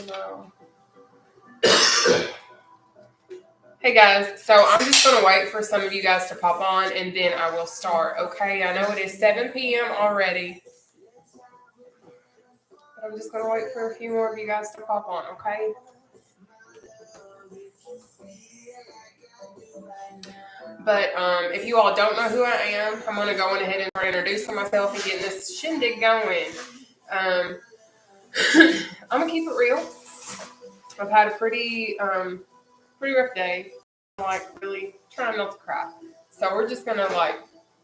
No. Hey guys, so I'm just going to wait for some of you guys to pop on and then I will start, okay? I know it is 7 p.m. already, but I'm just going to wait for a few more of you guys to pop on, okay? But if you all don't know who I am, I'm going to go on ahead and start introducing myself and getting this shindig going. I'm going to keep it real. I've had a pretty rough day. Like, really trying not to cry. So we're just going to, like,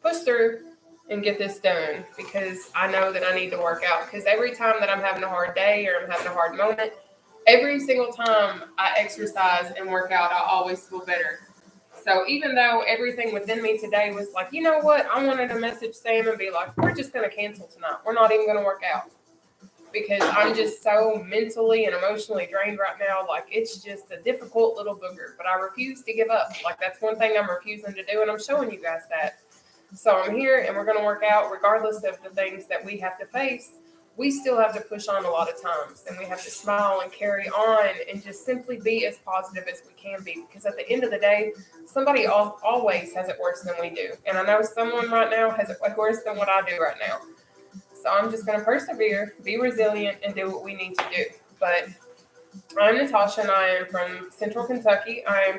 push through and get this done because I know that I need to work out. Because every time that I'm having a hard day or I'm having a hard moment, every single time I exercise and work out, I always feel better. So even though everything within me today was like, you know what, I wanted to message Sam and be like, we're just going to cancel tonight. We're not even going to work out. Because I'm just so mentally and emotionally drained right now. Like, it's just a difficult little booger. But I refuse to give up. Like, that's one thing I'm refusing to do, and I'm showing you guys that. So I'm here, and we're going to work out regardless of the things that we have to face. We still have to push on a lot of times, and we have to smile and carry on and just simply be as positive as we can be. Because at the end of the day, somebody always has it worse than we do. And I know someone right now has it worse than what I do right now. So I'm just going to persevere, be resilient, and do what we need to do. But I'm Nataushia, and I am from Central Kentucky. I'm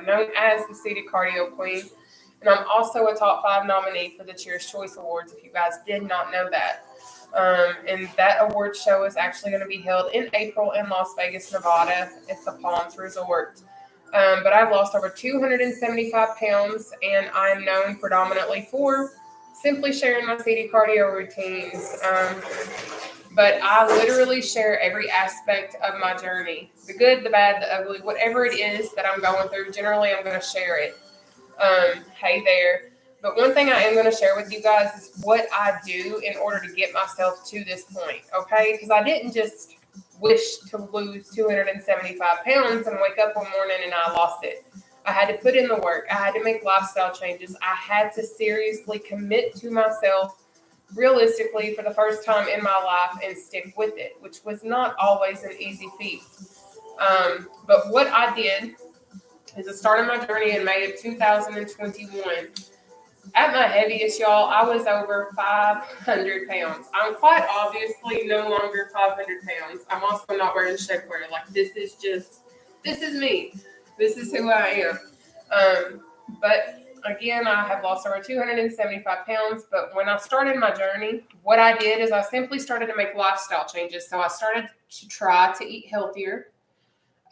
known as the Seated Cardio Queen, and I'm also a top 5 nominee for the Cheers Choice Awards, if you guys did not know that. And that award show is actually going to be held in April in Las Vegas, Nevada. It's the Palms Resort. But I've lost over 275 pounds, and I'm known predominantly for simply sharing my seated cardio routines. But I literally share every aspect of my journey. The good, the bad, the ugly, whatever it is that I'm going through, generally I'm going to share it. Hey there. But one thing I am going to share with you guys is what I do in order to get myself to this point, okay? Because I didn't just wish to lose 275 pounds and wake up one morning and I lost it. I had to put in the work. I had to make lifestyle changes. I had to seriously commit to myself realistically for the first time in my life and stick with it, which was not always an easy feat. But what I did is I started my journey in May of 2021. At my heaviest, y'all, I was over 500 pounds. I'm quite obviously no longer 500 pounds. I'm also not wearing shapewear. Like, this is me. This is who I am. But again, I have lost over 275 pounds. But when I started my journey, what I did is I simply started to make lifestyle changes. So I started to try to eat healthier.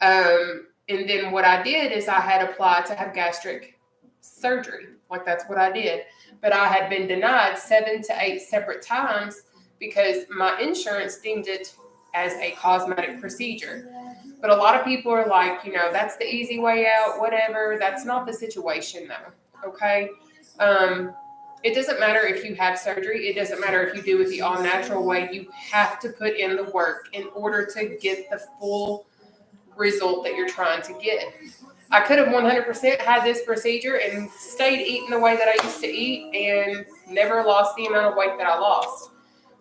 And then what I did is I had applied to have gastric surgery. Like, that's what I did. But I had been denied 7 to 8 separate times because my insurance deemed it as a cosmetic procedure. But a lot of people are like, that's the easy way out, whatever. That's not the situation, though, okay? It doesn't matter if you have surgery. It doesn't matter if you do it the all-natural way. You have to put in the work in order to get the full result that you're trying to get. I could have 100% had this procedure and stayed eating the way that I used to eat and never lost the amount of weight that I lost.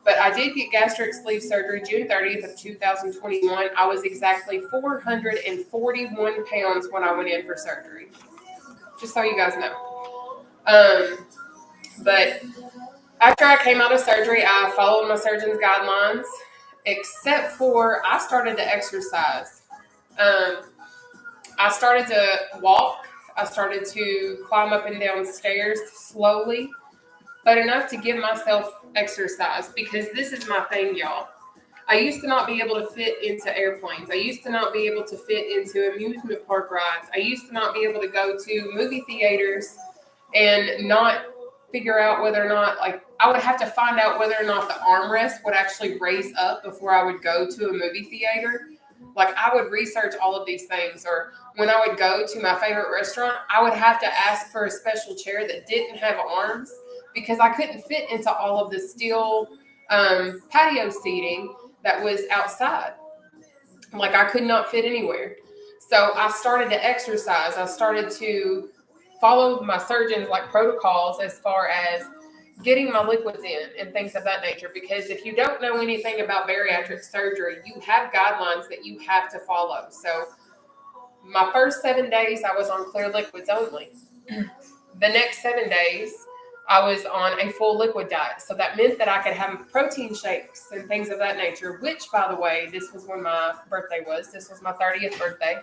But I did get gastric sleeve surgery June 30th of 2021. I was exactly 441 pounds when I went in for surgery. Just so you guys know. But after I came out of surgery, I followed my surgeon's guidelines, except for I started to exercise. I started to walk. I started to climb up and down stairs slowly, but enough to give myself exercise, because this is my thing, y'all. I used to not be able to fit into airplanes. I used to not be able to fit into amusement park rides. I used to not be able to go to movie theaters and not figure out whether or not, like, I would have to find out whether or not the armrest would actually raise up before I would go to a movie theater. Like, I would research all of these things. Or when I would go to my favorite restaurant, I would have to ask for a special chair that didn't have arms because I couldn't fit into all of the steel patio seating that was outside. Like, I could not fit anywhere. So I started to exercise. I started to follow my surgeon's, like, protocols as far as getting my liquids in and things of that nature. Because if you don't know anything about bariatric surgery, you have guidelines that you have to follow. So my first 7 days, I was on clear liquids only. The next 7 days, I was on a full liquid diet. So that meant that I could have protein shakes and things of that nature, which, by the way, this was when my birthday was. This was my 30th birthday.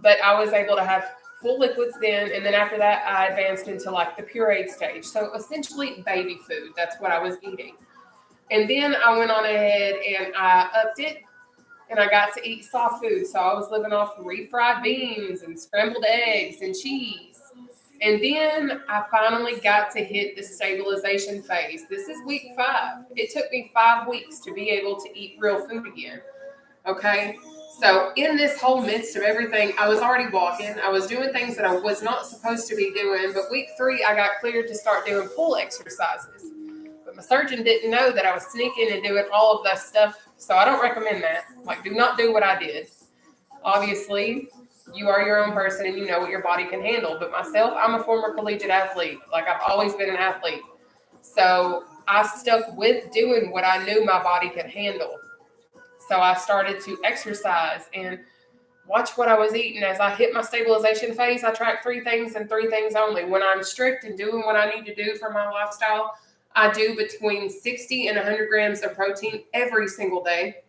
But I was able to have full liquids then. And then after that, I advanced into like the pureed stage. So essentially baby food. That's what I was eating. And then I went on ahead and I upped it. And I got to eat soft food. So I was living off refried beans and scrambled eggs and cheese. And then I finally got to hit the stabilization phase. This is week 5. It took me 5 weeks to be able to eat real food again. Okay? So in this whole midst of everything, I was already walking. I was doing things that I was not supposed to be doing. But week 3, I got cleared to start doing pull exercises. But my surgeon didn't know that I was sneaking and doing all of that stuff. So I don't recommend that. Like, do not do what I did. Obviously, you are your own person and you know what your body can handle. But myself, I'm a former collegiate athlete. Like, I've always been an athlete. So I stuck with doing what I knew my body could handle. So I started to exercise and watch what I was eating. As I hit my stabilization phase, I track 3 things and 3 things only. When I'm strict and doing what I need to do for my lifestyle, I do between 60 and 100 grams of protein every single day.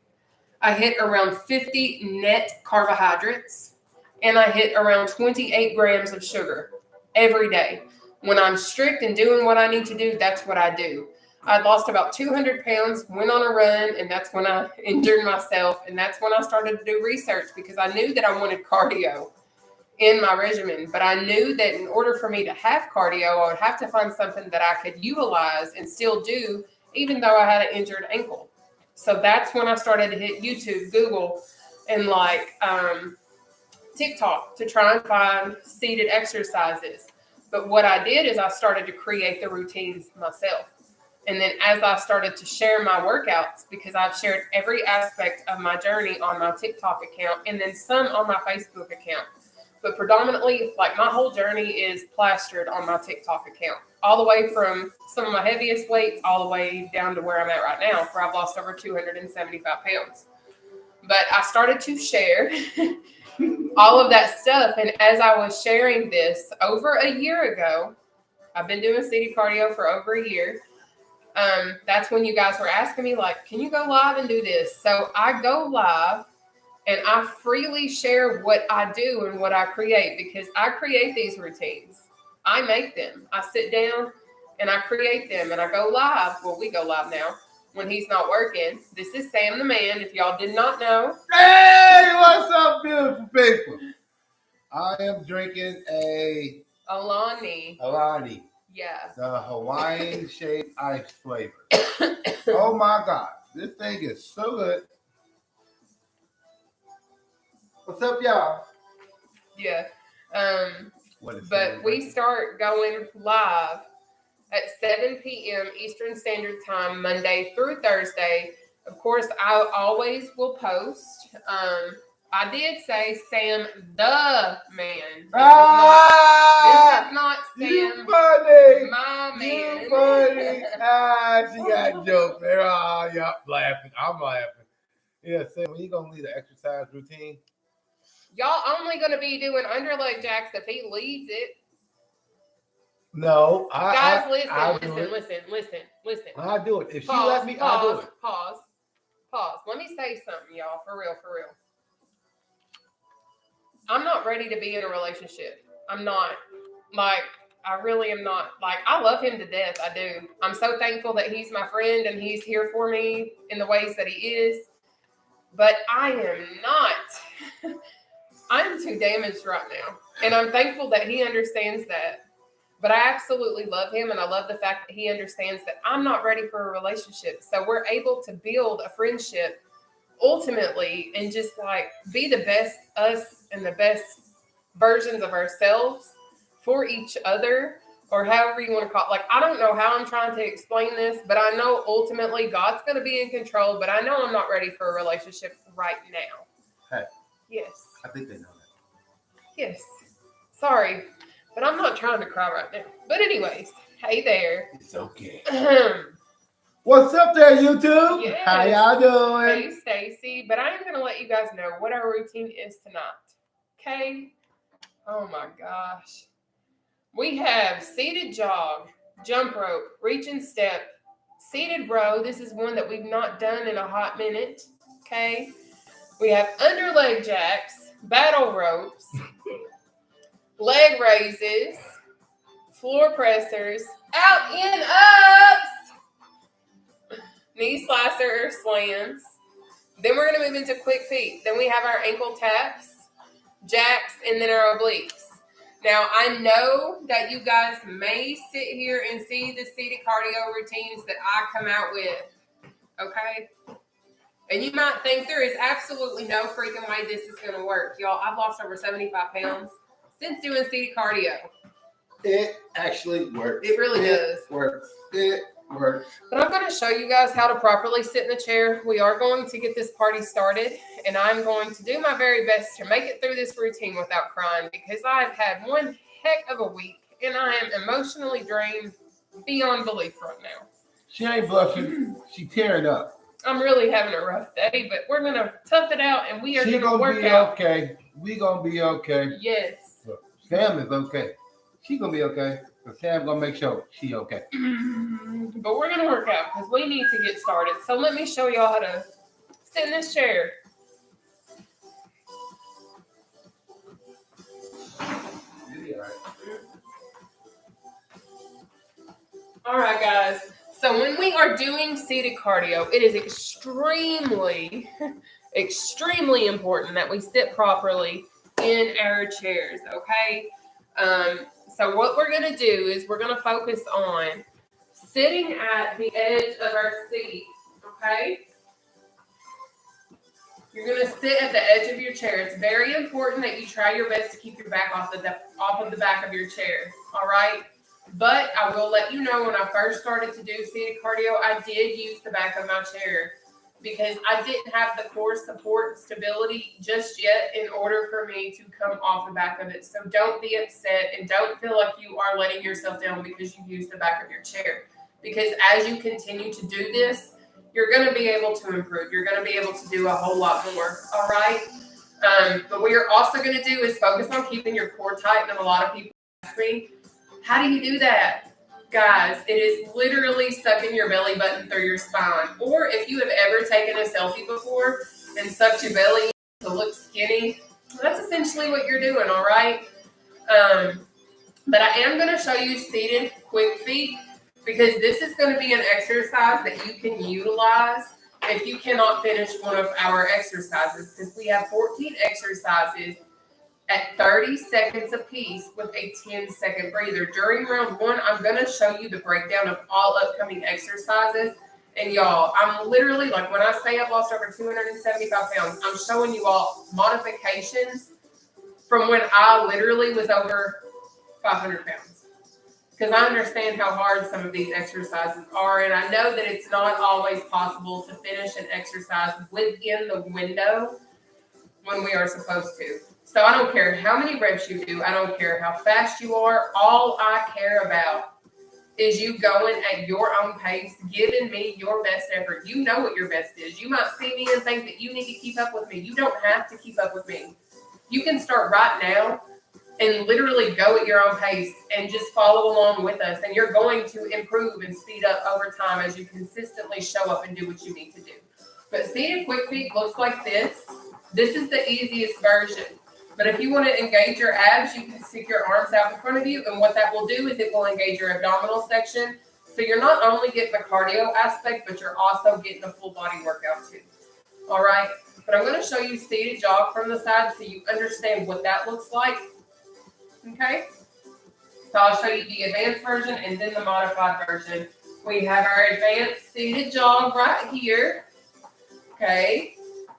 I hit around 50 net carbohydrates, and I hit around 28 grams of sugar every day. When I'm strict and doing what I need to do, that's what I do. I'd lost about 200 pounds, went on a run, and that's when I injured myself. And that's when I started to do research because I knew that I wanted cardio in my regimen. But I knew that in order for me to have cardio, I would have to find something that I could utilize and still do, even though I had an injured ankle. So that's when I started to hit YouTube, Google, and TikTok to try and find seated exercises. But what I did is I started to create the routines myself. And then as I started to share my workouts, because I've shared every aspect of my journey on my TikTok account and then some on my Facebook account. But predominantly, like, my whole journey is plastered on my TikTok account. All the way from some of my heaviest weights all the way down to where I'm at right now, where I've lost over 275 pounds. But I started to share all of that stuff. And as I was sharing this over a year ago, I've been doing city cardio for over a year. That's when you guys were asking me, like, can you go live and do this? So I go live and I freely share what I do and what I create because I create these routines. I make them. I sit down and I create them and I go live. Well, we go live now when he's not working. This is Sam the Man, if y'all did not know. Hey, what's up, beautiful people? I am drinking a Alani. Yeah. The Hawaiian shaped ice flavor. Oh my God, this thing is so good. What's up, y'all? Yeah. But we start going live at 7 p.m. Eastern Standard Time, Monday through Thursday. Of course, I always will post. I did say Sam the Man. This is not Sam, you funny. my man. You funny. She got jokes there. Oh, y'all laughing. I'm laughing. Yeah, Sam, when you gonna lead an exercise routine? Y'all only gonna be doing underleg jacks if he leads it. No, guys, listen. I do it. If she let me, I'll do it. Pause. Let me say something, y'all. For real. I'm not ready to be in a relationship. I'm not. Like, I really am not. Like, I love him to death. I do. I'm so thankful that he's my friend and he's here for me in the ways that he is. But I am not. I'm too damaged right now. And I'm thankful that he understands that. But I absolutely love him, and I love the fact that he understands that I'm not ready for a relationship. So we're able to build a friendship ultimately and just, like, be the best us and the best versions of ourselves for each other, or however you want to call it. Like, I don't know how I'm trying to explain this, but I know ultimately God's going to be in control, but I know I'm not ready for a relationship right now. Hey. Yes. I think they know that. Yes. Sorry. But I'm not trying to cry right now. But anyways, Hey there. It's okay. Yes. What's up there, YouTube? How y'all doing? Hey, Stacy. But I am going to let you guys know what our routine is tonight. Okay? Oh my gosh. We have seated jog, jump rope, reach and step, seated row. This is one that we've not done in a hot minute. Okay? We have under leg jacks, battle ropes, leg raises, floor pressers, out in ups, knee slicer or slams. Then we're going to move into quick feet. Then we have our ankle taps, jacks, and then our obliques. Now, I know that you guys may sit here and see the seated cardio routines that I come out with, okay? And you might think there is absolutely no freaking way this is going to work. Y'all, I've lost over 75 pounds since doing seated cardio. It actually works. It really does. It works. But I'm going to show you guys how to properly sit in the chair. We are going to get this party started, and I'm going to do my very best to make it through this routine without crying because I've had one heck of a week, and I am emotionally drained beyond belief right now. She ain't bluffing. She tearing up. I'm really having a rough day, but we're going to tough it out, and we are going to work out. Okay. We going to be okay. Yes. Look, Sam is okay. She going to be okay. So Sam going to make sure she okay. But we're going to work out because we need to get started. So let me show y'all how to sit in this chair. All right, guys. So when we are doing seated cardio, it is extremely, extremely important that we sit properly in our chairs, okay? So what we're going to do is we're going to focus on sitting at the edge of our seat, okay? You're going to sit at the edge of your chair. It's very important that you try your best to keep your back off of the back of your chair, all right? But I will let you know when I first started to do seated cardio, I did use the back of my chair because I didn't have the core support and stability just yet in order for me to come off the back of it. So don't be upset and don't feel like you are letting yourself down because you use the back of your chair. Because as you continue to do this, you're going to be able to improve. You're going to be able to do a whole lot more, all right? But what you're also going to do is focus on keeping your core tight. And a lot of people ask me, how do you do that? Guys, it is literally sucking your belly button through your spine. Or if you have ever taken a selfie before and sucked your belly in to look skinny, that's essentially what you're doing, all right? But I am going to show you seated quick feet because this is going to be an exercise that you can utilize if you cannot finish one of our exercises because we have 14 exercises at 30 seconds apiece with a 10-second breather. During round one, I'm going to show you the breakdown of all upcoming exercises. And y'all, I'm literally, like when I say I've lost over 275 pounds, I'm showing you all modifications from when I literally was over 500 pounds. Because I understand how hard some of these exercises are. And I know that it's not always possible to finish an exercise within the window when we are supposed to. So I don't care how many reps you do. I don't care how fast you are. All I care about is you going at your own pace, giving me your best effort. You know what your best is. You might see me and think that you need to keep up with me. You don't have to keep up with me. You can start right now and literally go at your own pace and just follow along with us. And you're going to improve and speed up over time as you consistently show up and do what you need to do. But seated quick feet looks like this. This is the easiest version. But if you want to engage your abs, you can stick your arms out in front of you. And what that will do is it will engage your abdominal section. So you're not only getting the cardio aspect, but you're also getting a full body workout too. All right. But I'm going to show you seated jog from the side so you understand what that looks like. Okay. So I'll show you the advanced version and then the modified version. We have our advanced seated jog right here. Okay.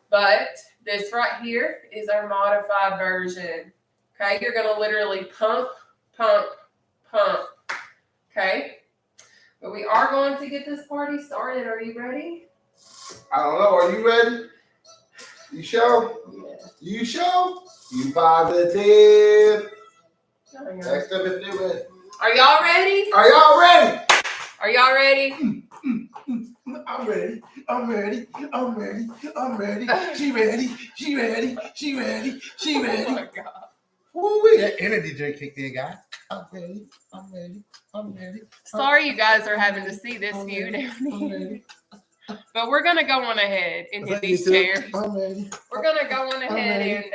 But this right here is our modified version. Okay, you're going to literally pump, pump, pump. Okay, but we are going to get this party started. Are you ready? I don't know. Are you ready? You sure? Yeah. You sure? You positive? Oh, yeah. Next up is new. Are y'all ready? Are y'all ready? Are y'all ready? I'm ready. I'm ready. I'm ready. I'm ready. She ready. She ready. She ready. She ready. Oh my God. Woo, that energy drink kicked in, guys. I'm ready. I'm ready. I'm ready. Sorry you guys are having to see this view down here. But we're going to go on ahead and hit these chairs. I'm ready. We're going to go on ahead and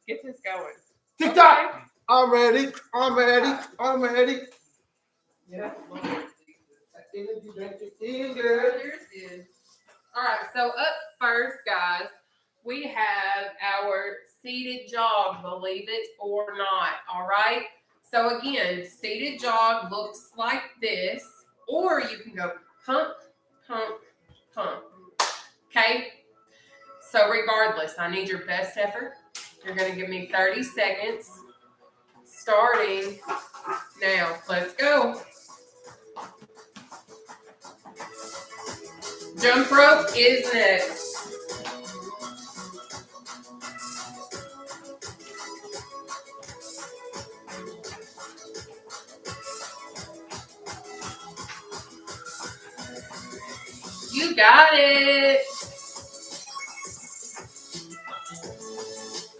get this going. TikTok. Okay. I'm ready. I'm ready. I'm ready. Yeah. Energy drink kicked in, girl. All right, so up first, guys, we have our seated jog, believe it or not, all right? So again, seated jog looks like this, or you can go pump, pump, pump, okay? So regardless, I need your best effort. You're going to give me 30 seconds, starting now. Let's go. Jump rope is next. You got it.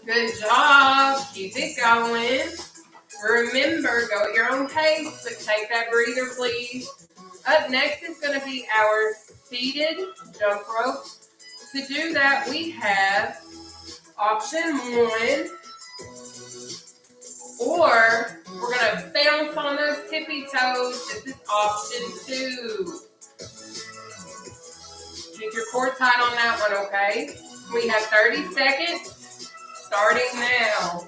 Good job. Keep it going. Remember, go at your own pace, but take that breather, please. Up next is going to be our seated jump rope. To do that, we have option 1, or we're going to bounce on those tippy toes. This is option 2. Keep your core tight on that one, okay? We have 30 seconds, starting now.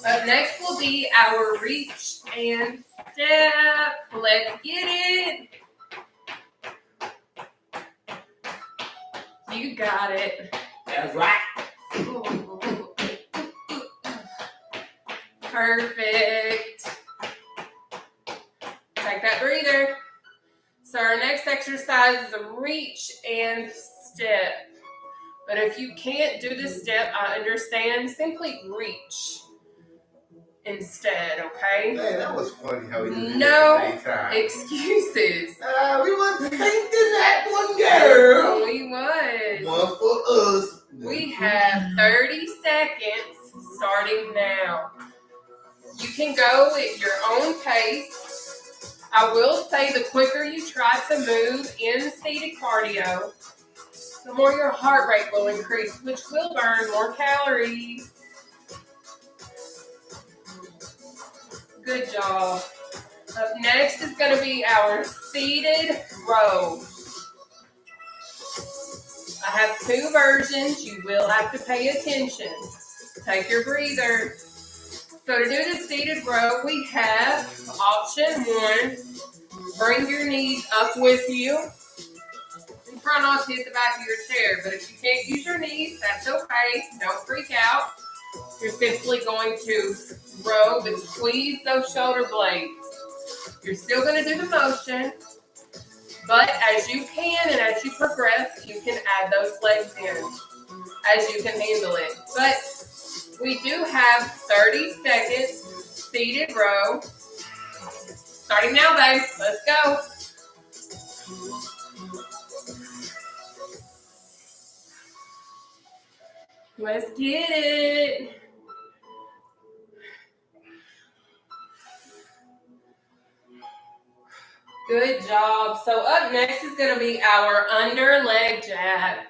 Up next will be our reach and step. Let's get it. You got it. That's right. Perfect. Take that breather. So our next exercise is a reach and step. But if you can't do the step, I understand. Simply reach instead, okay? Man, that was funny how we did it No at the same time. excuses. We was thinking that one, girl. We was. One for us. We have 30 seconds starting now. You can go at your own pace. I will say the quicker you try to move in seated cardio, the more your heart rate will increase, which will burn more calories. Good job. Up next is going to be our seated row. I have 2 versions. You will have to pay attention. Take your breather. So to do the seated row, we have option 1. Bring your knees up with you. And try not to hit the back of your chair. But if you can't use your knees, that's okay. Don't freak out. You're simply going to row and squeeze those shoulder blades. You're still going to do the motion. But as you can and as you progress, you can add those legs in as you can handle it. But we do have 30 seconds seated row. Starting now, babe. Let's go. Let's get it. Good job. So up next is going to be our under leg jab.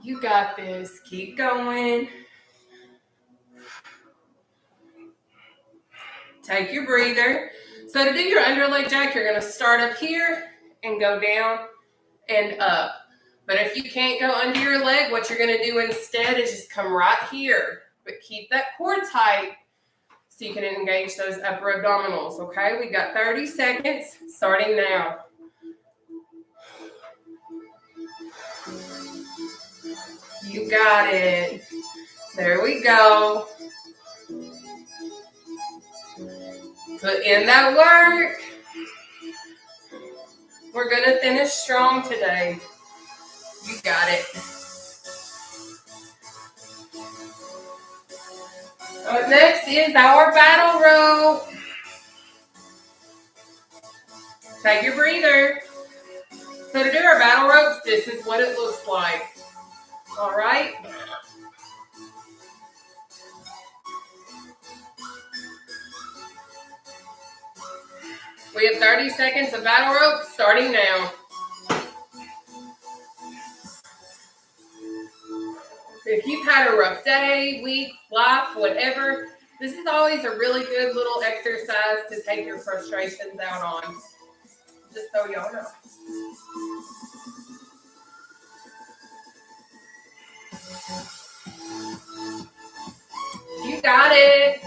You got this. Keep going. Take your breather. So to do your under leg jack, you're going to start up here and go down and up. But if you can't go under your leg, what you're going to do instead is just come right here. But keep that core tight so you can engage those upper abdominals, okay? We got 30 seconds starting now. You got it. There we go. Put in that work. We're going to finish strong today. You got it. Up next is our battle rope. Take your breather. So to do our battle ropes, this is what it looks like. All right. We have 30 seconds of battle rope starting now. If you've had a rough day, week, life, whatever, this is always a really good little exercise to take your frustrations out on. Just so y'all know. You got it.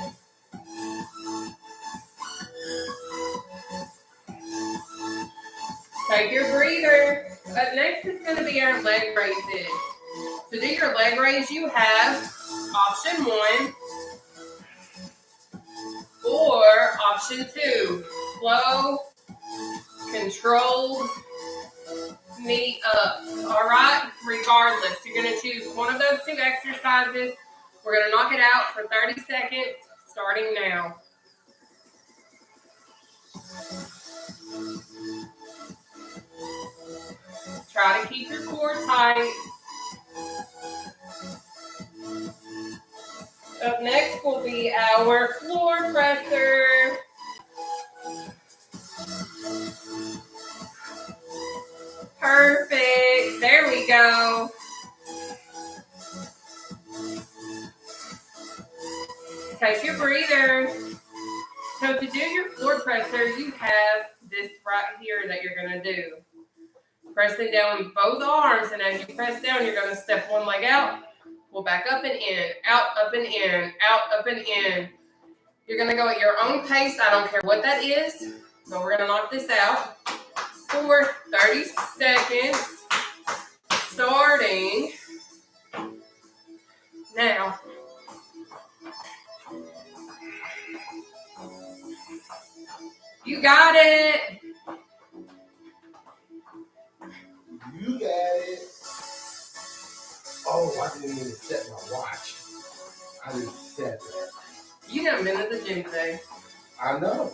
Take your breather. Up next is going to be our leg raises. To do your leg raise, you have option 1 or option 2. Slow, controlled, knee up. All right? Regardless, you're going to choose one of those 2 exercises. We're going to knock it out for 30 seconds, starting now. Try to keep your core tight. Up next will be our floor presser. Perfect. There we go. Take your breather. So to do your floor presser, you have this right here that you're going to do. Pressing down both arms, and as you press down, you're going to step one leg out, pull back up and in, out, up and in, out, up and in. You're going to go at your own pace. I don't care what that is. So we're going to knock this out for 30 seconds, starting now. You got it. You got it. Oh, I didn't even set my watch. I didn't set that. You haven't been to the gym today. I know.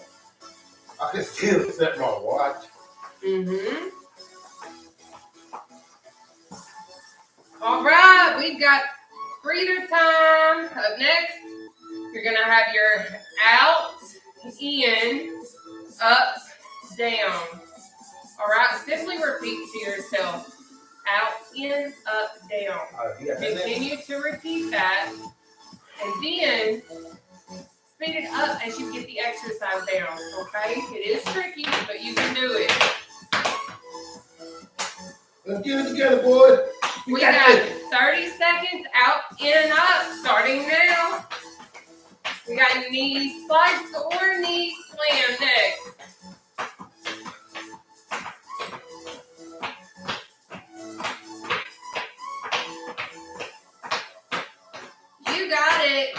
I can still set my watch. Mm-hmm. All right, we've got breather time. Up next, you're going to have your out, in, up, down. All right, simply repeat to yourself. Out, in, up, down. Continue to repeat that. And then speed it up as you get the exercise down, okay? It is tricky, but you can do it. Let's get it together, boys. We got 30 seconds out, in, and up, starting now. We got knee slice or knee slam next. You got it.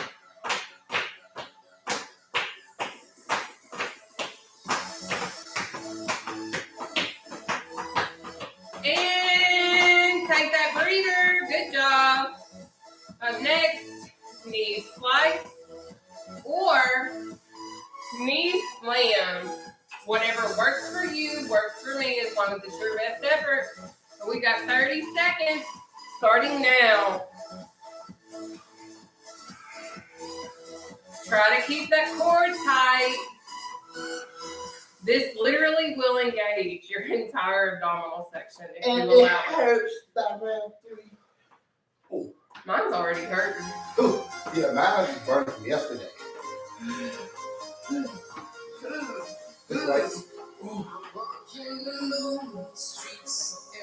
And take that breather. Good job. Up next, knee slice or knee slam. Whatever works for you, works for me, as long as it's your best effort. So we got 30 seconds, starting now. Try to keep that core tight. This literally will engage your entire abdominal section if you allow it. Hurts by round 3. Oh. Mine's already hurting. Ooh. Yeah, mine was burning from yesterday. It's like,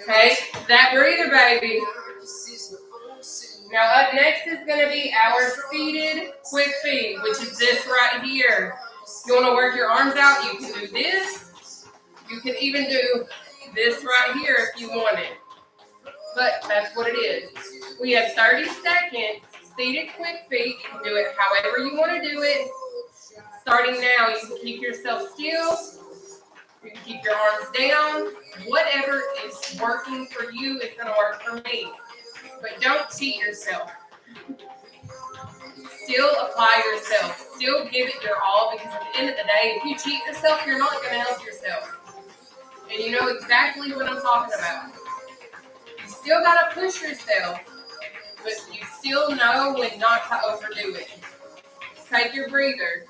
Take that breather, baby. Now up next is going to be our seated quick feet, which is this right here. If you want to work your arms out, you can do this. You can even do this right here if you want it. But that's what it is. We have 30 seconds, seated quick feet. You can do it however you want to do it. Starting now, you can keep yourself still. You can keep your arms down. Whatever is working for you is going to work for me. But don't cheat yourself. Still apply yourself. Still give it your all, because at the end of the day, if you cheat yourself, you're not going to help yourself. And you know exactly what I'm talking about. You still got to push yourself, but you still know when not to overdo it. Take your breather.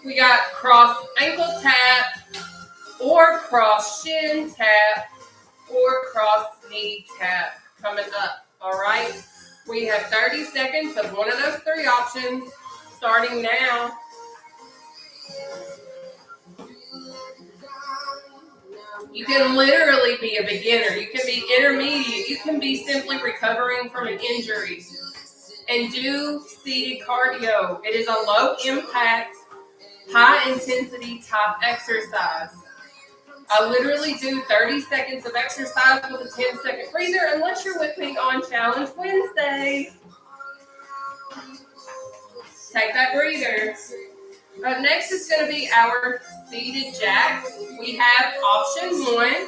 We got cross ankle tap, or cross shin tap, or cross knee tap coming up. All right. We have 30 seconds of one of those three options starting now. You can literally be a beginner. You can be intermediate. You can be simply recovering from an injury and do seated cardio. It is a low impact, high intensity type exercise. I literally do 30 seconds of exercise with a 10-second breather, unless you're with me on Challenge Wednesday. Take that breather. Up next is going to be our seated jacks. We have option 1,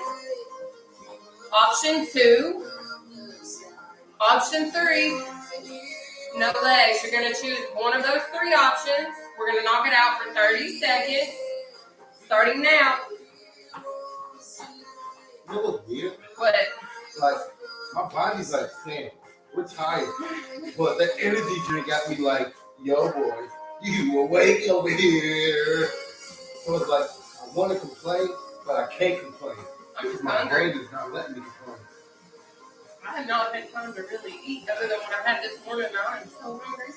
option 2, option 3, no legs. You're going to choose one of those three options. We're going to knock it out for 30 seconds, starting now. You know what's weird? What? Like, my body's like saying, we're tired. But the energy drink got me like, yo, boy, you awake over here. So it's like, I want to complain, but I can't complain. Because my brain is not letting me complain. I have not had time to really eat other than what I had this morning. Now I'm so hungry.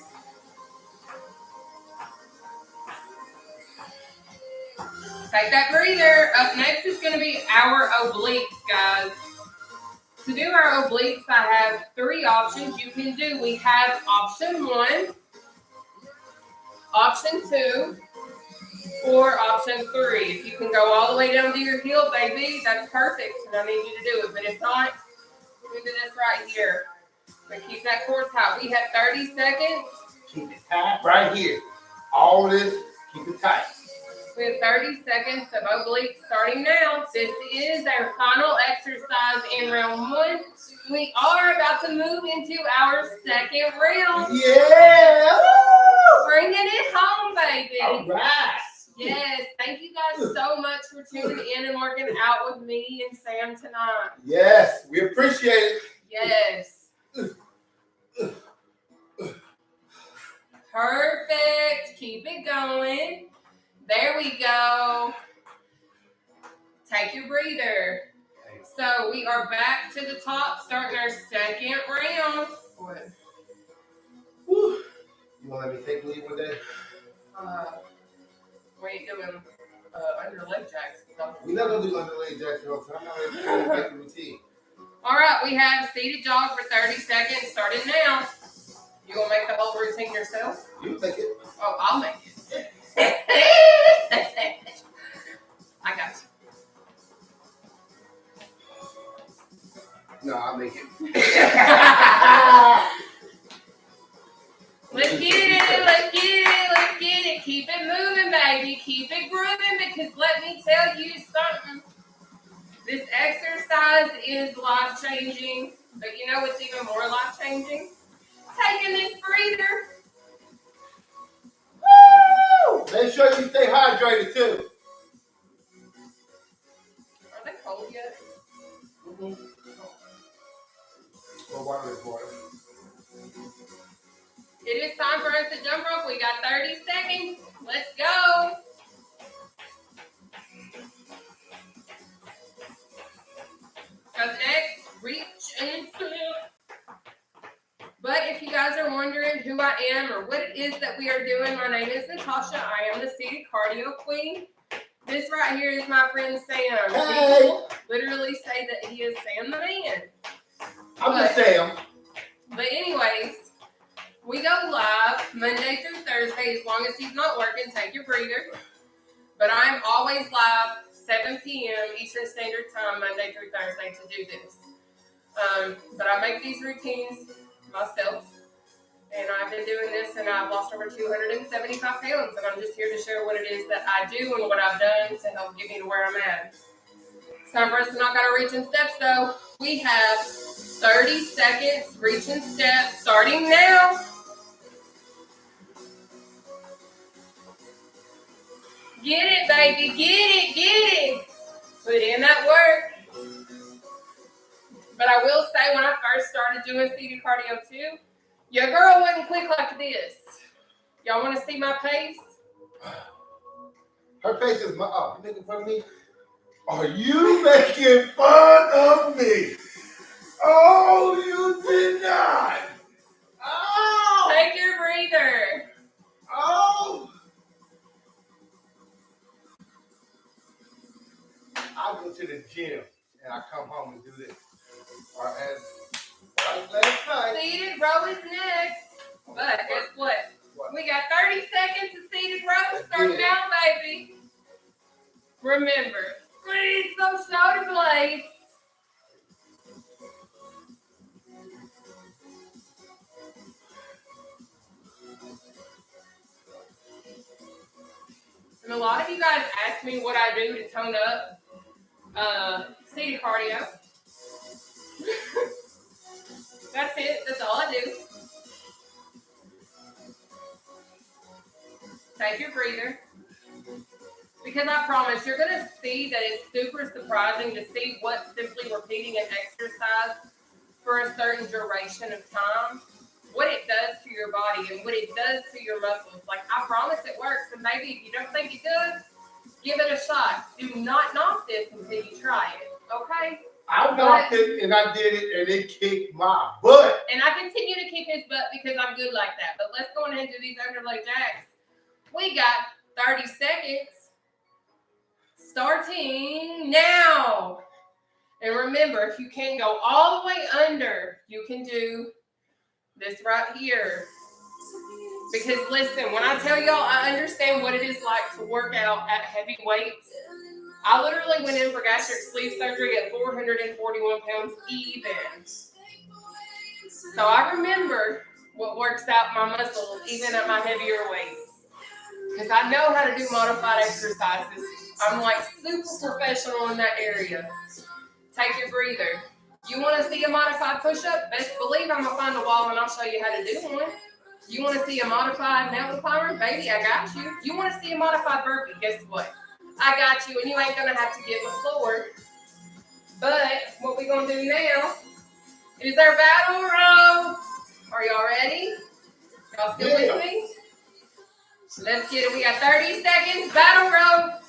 Take that breather. Up next is going to be our obliques, guys. To do our obliques, I have three options you can do. We have option 1, option 2, or option 3. If you can go all the way down to your heel, baby, that's perfect. And I need you to do it. But if not, we do this right here. But keep that core tight. We have 30 seconds. Keep it tight right here. All this, keep it tight. We have 30 seconds of obliques starting now. This is our final exercise in round 1. We are about to move into our second round. Yeah! Woo! Bringing it home, baby. All right. Yes, thank you guys so much for tuning in and working out with me and Sam tonight. Yes, we appreciate it. Yes. Perfect. Keep it going. There we go. Take your breather. So we are back to the top, starting our second round. What? Woo. You want to let me take lead one day? What are you doing? Under leg jacks. We're not going to do under leg jacks all the time. I'm not going to make the routine. All right, we have seated jog for 30 seconds, starting now. You going to make the whole routine yourself? You make it. Oh, I'll make it. I got you. No, I'll make it. Let's get it, let's get it, let's get it. Keep it moving, baby. Keep it grooving, because let me tell you something. This exercise is life-changing, but you know what's even more life-changing? Taking this breather. Woo! Make sure you stay hydrated, too. Are they cold yet? Mm-hmm. Well, water is water. It is time for us to jump rope. We got 30 seconds. Let's go. Up next, reach and flip. But if you guys are wondering who I am or what it is that we are doing, my name is Nataushia. I am the seated cardio queen. This right here is my friend Sam. Hey. People literally say that he is Sam the man. I'm just Sam. But anyways, we go live Monday through Thursday. As long as he's not working, take your breather. But I'm always live 7 p.m. Eastern Standard Time, Monday through Thursday, to do this. But I make these routines myself, And I've been doing this, and I've lost over 275 pounds. And I'm just here to share what it is that I do and what I've done to help get me to where I'm at. It's time for us to knock out our reaching steps, though. We have 30 seconds reaching steps starting now. Get it, baby. Get it. Get it. Put in that work. But I will say, when I first started doing seated cardio too, your girl wasn't quick like this. Y'all want to see my pace? Her pace is my. Oh, you making fun of me? Are you making fun of me? Oh, you did not. Oh. Take your breather. Oh. I go to the gym and I come home and do this. Or as right last night. Seated row is next. But guess what? We got 30 seconds of seated row. Start now, baby. Remember, squeeze those shoulder blades. And a lot of you guys ask me what I do to tone up seated cardio. That's it. That's all I do. Take your breather. Because I promise you're going to see that it's super surprising to see what simply repeating an exercise for a certain duration of time, what it does to your body and what it does to your muscles. Like, I promise it works. And maybe if you don't think it does, give it a shot. Do not knock this until you try it. Okay? I knocked it and I did it and it kicked my butt. And I continue to kick his butt because I'm good like that. But let's go ahead and do these underlay jacks. We got 30 seconds. Starting now. And remember, if you can't go all the way under, you can do this right here. Because listen, when I tell y'all I understand what it is like to work out at heavy weights, I literally went in for gastric sleeve surgery at 441 pounds even. So I remember what works out my muscles even at my heavier weights. Because I know how to do modified exercises. I'm like super professional in that area. Take your breather. You want to see a modified push-up? Best believe I'm going to find a wall and I'll show you how to do one. You want to see a modified mountain climber? Baby, I got you. You want to see a modified burpee? Guess what? I got you, and you ain't going to have to get on the floor. But what we're going to do now is our battle ropes. Are y'all ready? Y'all still with me? Let's get it. We got 30 seconds. Battle rope.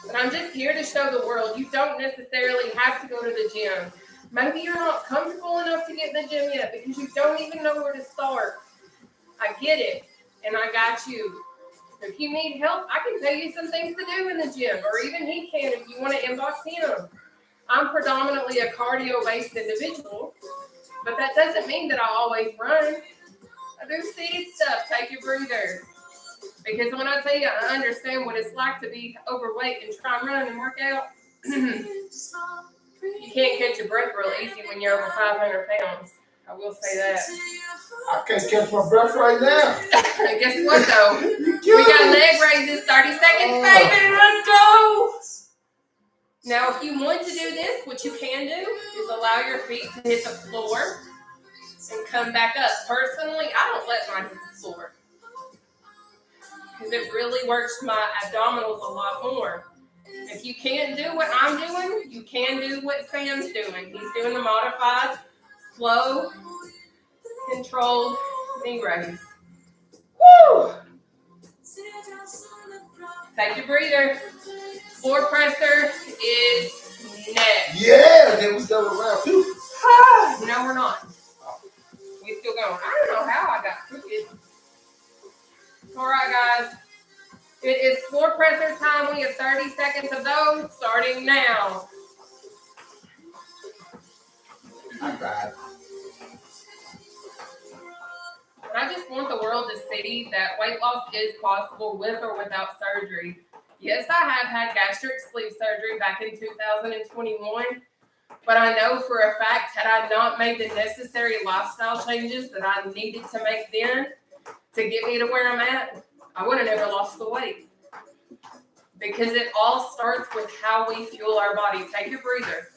But I'm just here to show the world you don't necessarily have to go to the gym. Maybe you're not comfortable enough to get in the gym yet because you don't even know where to start. I get it, and I got you. If you need help, I can tell you some things to do in the gym, or even he can if you want to inbox him. I'm predominantly a cardio-based individual, but that doesn't mean that I always run. I do seated stuff. Take your breather. Because when I tell you I understand what it's like to be overweight and try and run and work out, you can't catch your breath real easy when you're over 500 pounds. I will say that. I can't catch my breath right now. Guess what, though? We got leg raises, 30 seconds, baby. Let's go. Now, if you want to do this, what you can do is allow your feet to hit the floor and come back up. Personally, I don't let mine hit the floor because it really works my abdominals a lot more. If you can't do what I'm doing, you can do what Sam's doing. He's doing the modified, slow, controlled knee raise. Woo! Take your breather. Floor presser is next. Yeah, then we go around too. No, we're not. We still going. I don't know how I got crooked. All right, guys. It is floor presser time. We have 30 seconds of those starting now. I tried. And I just want the world to see that weight loss is possible with or without surgery. Yes, I have had gastric sleeve surgery back in 2021, But I know for a fact, had I not made the necessary lifestyle changes that I needed to make then to get me to where I'm at, I would have never lost the weight. Because it all starts with how we fuel our body. Take your breather.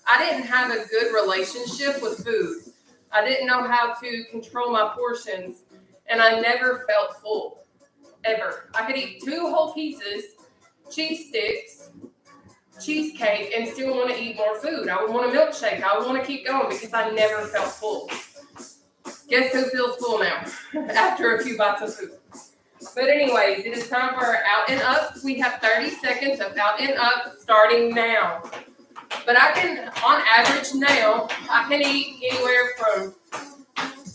I didn't have a good relationship with food. I didn't know how to control my portions, and I never felt full, ever. I could eat 2 whole pieces, cheese sticks, cheesecake, and still want to eat more food. I would want a milkshake. I would want to keep going because I never felt full. Guess who feels full now after a few bites of food? But anyways, it is time for our out and ups. We have 30 seconds of out and ups starting now. But I can, on average now, I can eat anywhere from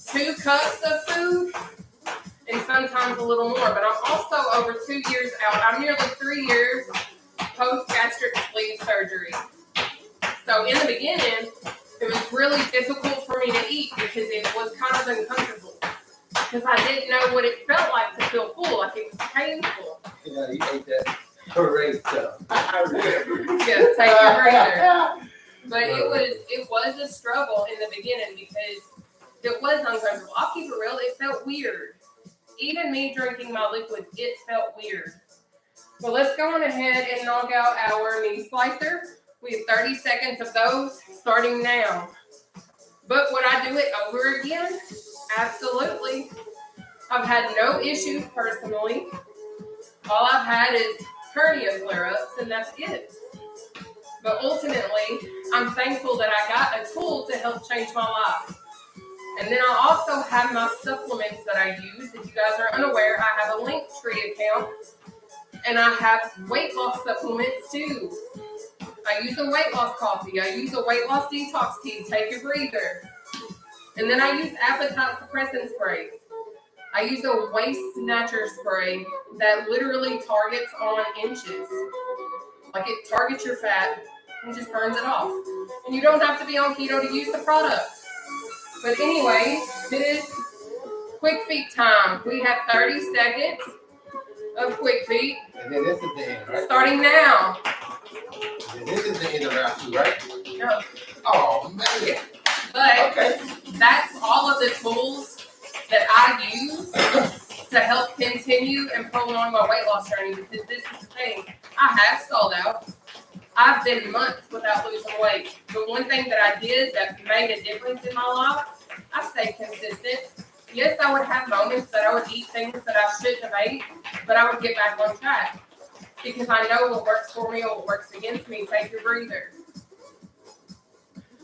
2 cups of food and sometimes a little more. But I'm also over 2 years out. I'm nearly 3 years post-gastric sleeve surgery. So in the beginning, it was really difficult for me to eat because it was kind of uncomfortable. Because I didn't know what it felt like to feel full, like it was painful. Yeah, you ate that parade stuff. I remember. Yeah, take your breather. But it was a struggle in the beginning because it was uncomfortable. I'll keep it real, it felt weird. Even me drinking my liquids, it felt weird. Well, let's go on ahead and knock out our meat slicer. We have 30 seconds of those starting now. But would I do it over again? Absolutely. I've had no issues personally. All I've had is hernia flare-ups, and that's it. But ultimately, I'm thankful that I got a tool to help change my life. And then I also have my supplements that I use. If you guys are unaware, I have a Linktree account, and I have weight loss supplements too. I use a weight loss coffee. I use a weight loss detox tea. Take your breather. And then I use appetite suppressant sprays. I use a waist snatcher spray that literally targets on inches. Like it targets your fat and just burns it off. And you don't have to be on keto to use the product. But anyways, it is quick feet time. We have 30 seconds of quick feet. And then this is the end, right? Starting now. And this is the end of round 2, right? No. Oh, man. But okay. That's all of the tools that I use to help continue and prolong my weight loss journey, because this is the thing. I have stalled out. I've been months without losing weight. But one thing that I did that made a difference in my life, I stayed consistent. Yes, I would have moments that I would eat things that I shouldn't have ate, but I would get back on track. Because I know what works for me or what works against me. Take your breather.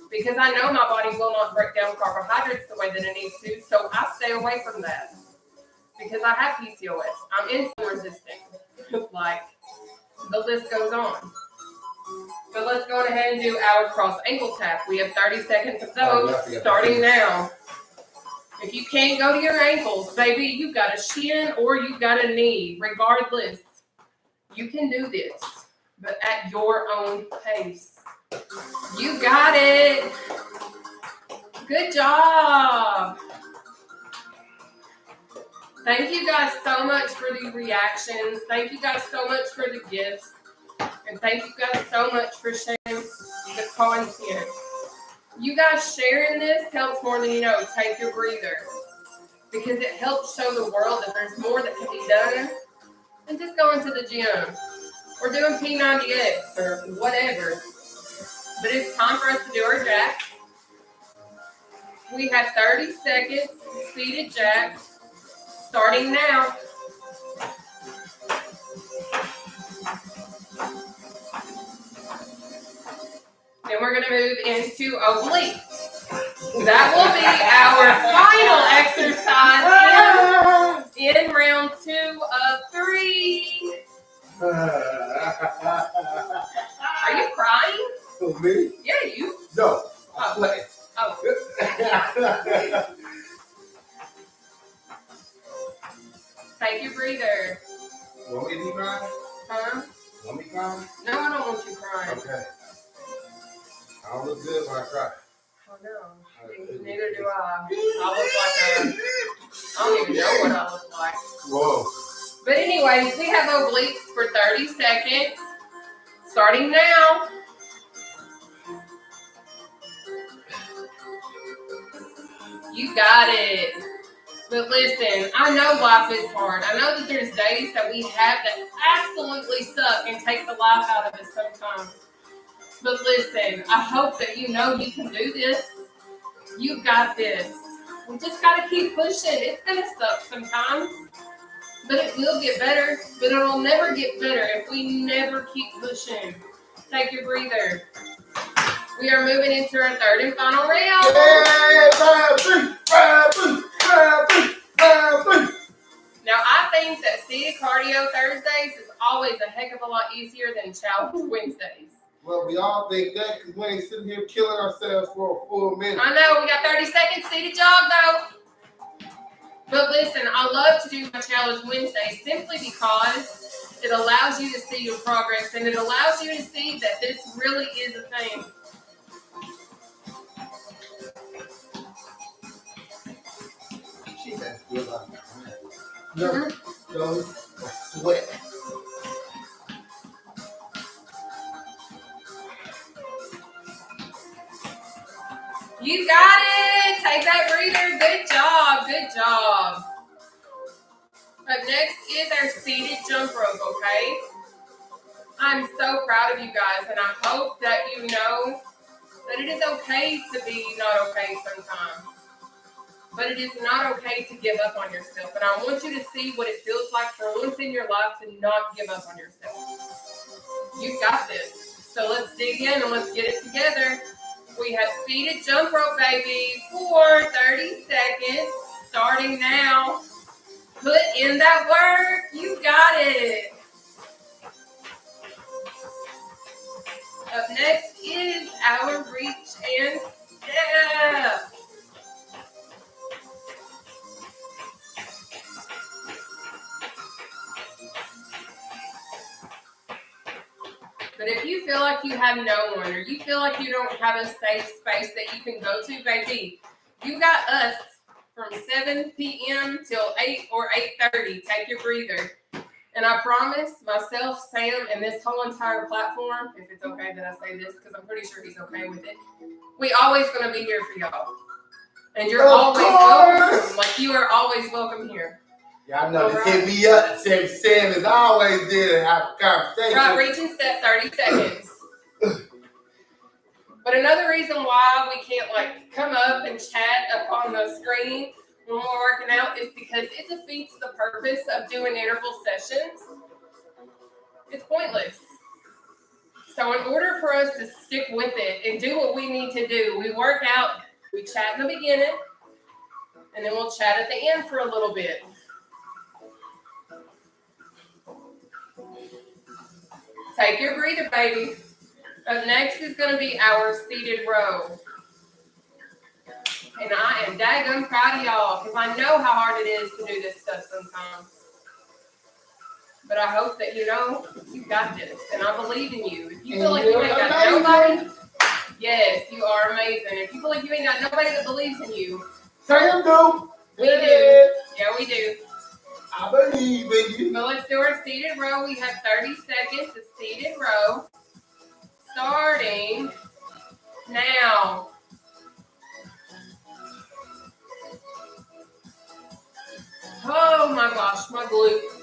Because I know my body will not break down carbohydrates the way that it needs to, so I stay away from that. Because I have PCOS. I'm insulin resistant. Like, the list goes on. But let's go ahead and do our cross ankle tap. We have 30 seconds of those, starting now. If you can't go to your ankles, baby, you got a shin or you got a knee. Regardless, you can do this, but at your own pace. You got it. Good job. Thank you guys so much for the reactions. Thank you guys so much for the gifts. And thank you guys so much for sharing the content. You guys sharing this helps more than you know. Take your breather. Because it helps show the world that there's more that can be done than just going to the gym or doing P90X or whatever. But it's time for us to do our jacks. We have 30 seconds, seated jacks, starting now. Then we're going to move into obliques. That will be our final exercise in round 2 of 3. Are you crying? Who, me? Yeah, you. No. Oh. Take your breather. Want me to be crying? Huh? Want me crying? No, I don't want you crying. Okay. I don't look good when I cry. Oh, no. Neither do I. I look like I don't even know what I look like. Whoa. But anyways, we have obliques for 30 seconds. Starting now. You got it. But listen, I know life is hard. I know that there's days that we have that absolutely suck and take the life out of us sometimes. But listen, I hope that you know you can do this. You got this. We just got to keep pushing. It's going to suck sometimes, but it will get better. But it'll never get better if we never keep pushing. Take your breather. We are moving into our third and final round. Now, I think that seated cardio Thursdays is always a heck of a lot easier than challenge Wednesdays. Well, we all think that because we ain't sitting here killing ourselves for a full minute. I know, we got 30 seconds seated jog though. But listen, I love to do my challenge Wednesdays simply because it allows you to see your progress and it allows you to see that this really is a thing. She doesn't feel like that. No, those are sweat. You got it. Take that breather. Good job. Good job. Up next is our seated jump rope, okay? I'm so proud of you guys, and I hope that you know that it is okay to be not okay sometimes. But it is not okay to give up on yourself. And I want you to see what it feels like for once in your life to not give up on yourself. You've got this. So let's dig in and let's get it together. We have seated jump rope, baby, for 30 seconds, starting now. Put in that work. You got it. Up next is our reach and step. But if you feel like you have no one or you feel like you don't have a safe space that you can go to, baby, you got us from 7 p.m. till 8 or 8:30. Take your breather. And I promise myself, Sam, and this whole entire platform, if it's okay that I say this, because I'm pretty sure he's okay with it, we always going to be here for y'all. And you're always welcome. Like you are always welcome here. Y'all know this hit me up. Sam is always there to have a conversation. Right, reach and step 30 seconds. But another reason why we can't like come up and chat up on the screen when we're working out is because it defeats the purpose of doing interval sessions. It's pointless. So in order for us to stick with it and do what we need to do, we work out, we chat in the beginning, and then we'll chat at the end for a little bit. Take your breather, baby. Up next is going to be our seated row. And I am daggum proud of y'all because I know how hard it is to do this stuff sometimes. But I hope that you know you got this. And I believe in you. If you feel like you ain't got nobody, yes, you are amazing. If you feel like you ain't got nobody that believes in you, Sam do. We do. Yeah, we do. I believe in you. So let's do our seated row. We have 30 seconds of seated row. Starting now. Oh my gosh, my glutes.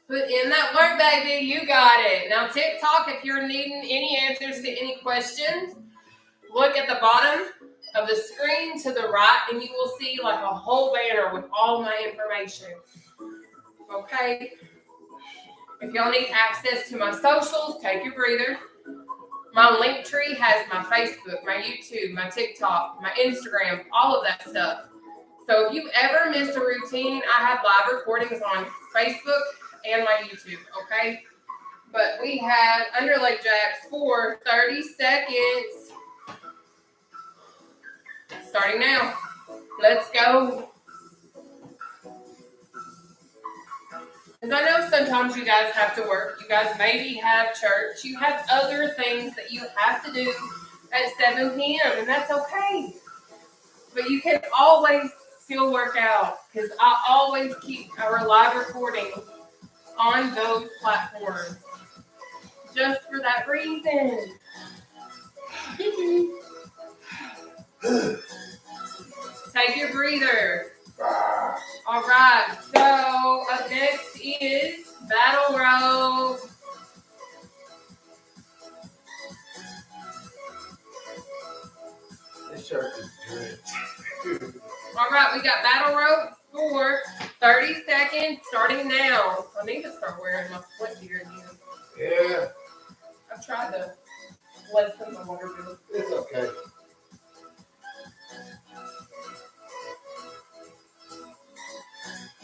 Put in that work, baby. You got it. Now, TikTok, if you're needing any answers to any questions, look at the bottom of the screen to the right, and you will see like a whole banner with all my information. Okay? If y'all need access to my socials, take your breather. My Linktree has my Facebook, my YouTube, my TikTok, my Instagram, all of that stuff. So if you ever miss a routine, I have live recordings on Facebook and my YouTube, okay? But we have underleg jacks for 30 seconds. Starting now. Let's go. Because I know sometimes you guys have to work. You guys maybe have church. You have other things that you have to do at 7 p.m. and that's okay. But you can always still work out because I always keep our live recordings on those platforms. Just for that reason. Take your breather. All right. So up next is battle rope. This shirt is good. All right, we got battle rope for 30 seconds starting now. I need to start wearing my sweat gear again. Yeah. I've tried to lessen the water bill. It's okay.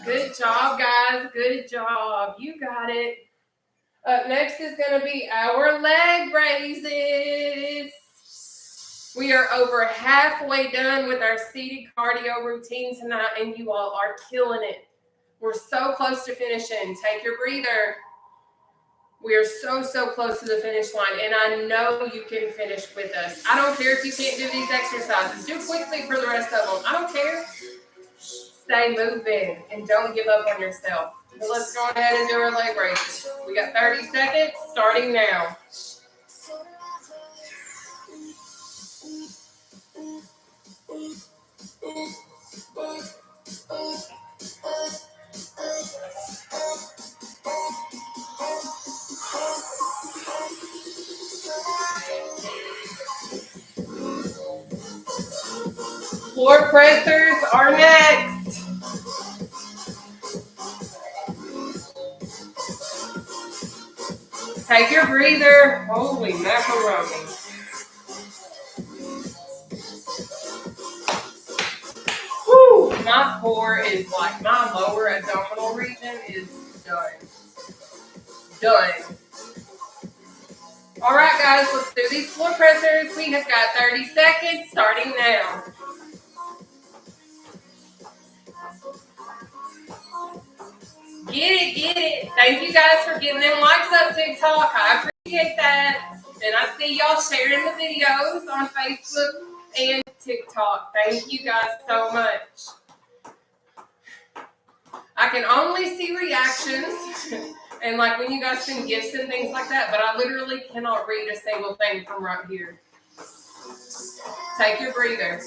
Good job, guys. Good job. You got it. Up next is going to be our leg raises. We are over halfway done with our seated cardio routine tonight, and you all are killing it. We're so close to finishing. Take your breather. We are so close to the finish line, and I know you can finish with us. I don't care if you can't do these exercises. Do quickly for the rest of them. I don't care. Stay moving and don't give up on yourself. So let's go ahead and do our leg raises. We got 30 seconds starting now. Floor pressers are next. Take your breather. Holy macaroni. Whew, my core is like, my lower abdominal region is done. Done. All right, guys, let's do these floor pressers. We have got 30 seconds starting now. Get it. Thank you guys for getting them likes up TikTok. I appreciate that. And I see y'all sharing the videos on Facebook and TikTok. Thank you guys so much. I can only see reactions and like when you guys send gifts and things like that, but I literally cannot read a single thing from right here. Take your breather.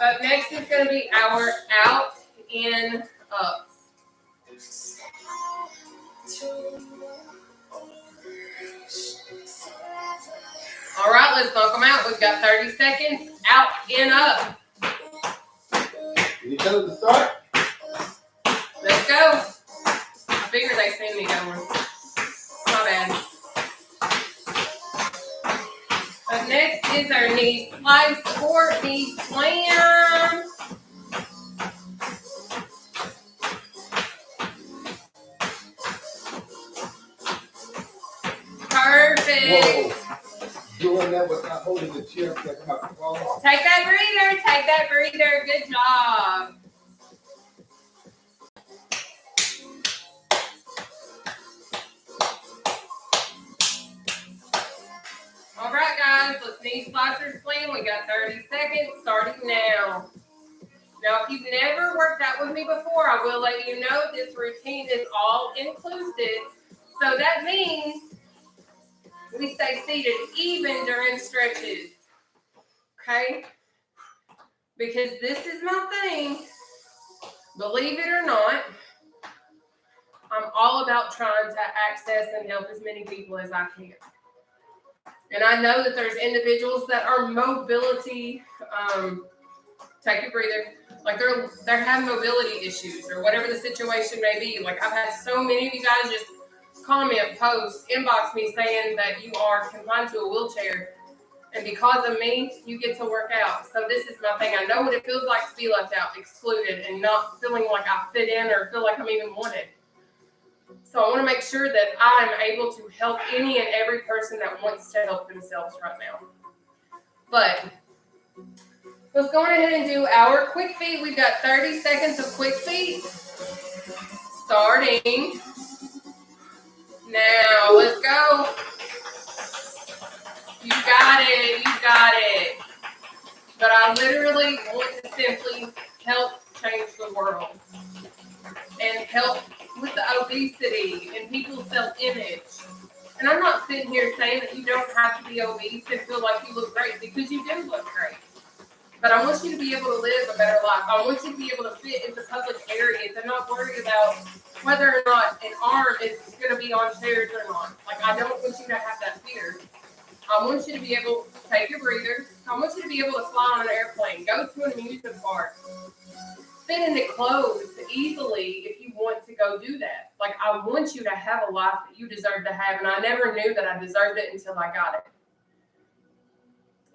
Up next is going to be our out and up. All right, let's knock them out. We've got 30 seconds. Out and up. Can you tell them to start? Let's go. I figured they seen me going. My bad. Up next is our knee slice or knee slam. Perfect. Whoa. Doing that without holding the chair because I'm about to fall off. Take that breather. Take that breather. Good job. All right, guys. Let's knee slicer slam. We got 30 seconds starting now. Now, if you've never worked out with me before, I will let you know this routine is all inclusive. So that means we stay seated even during stretches. Okay? Because this is my thing. Believe it or not, I'm all about trying to access and help as many people as I can. And I know that there's individuals that are mobility, take a breather, like they're having mobility issues or whatever the situation may be. Like I've had so many of you guys just comment, post, inbox me saying that you are confined to a wheelchair. And because of me, you get to work out. So this is my thing. I know what it feels like to be left out, excluded, and not feeling like I fit in or feel like I'm even wanted. So I want to make sure that I'm able to help any and every person that wants to help themselves right now. But let's go ahead and do our quick feet. We've got 30 seconds of quick feet. Starting now. Let's go. You got it. You got it. But I literally want to simply help change the world and help with the obesity and people's self-image. And I'm not sitting here saying that you don't have to be obese and feel like you look great, because you do look great. But I want you to be able to live a better life. I want you to be able to fit into public areas and not worry about whether or not an arm is going to be on chairs or not. Like, I don't want you to have that fear. I want you to be able to take your breathers. I want you to be able to fly on an airplane, go to an amusement park, fit into clothes easily if you want to go do that. Like, I want you to have a life that you deserve to have, and I never knew that I deserved it until I got it.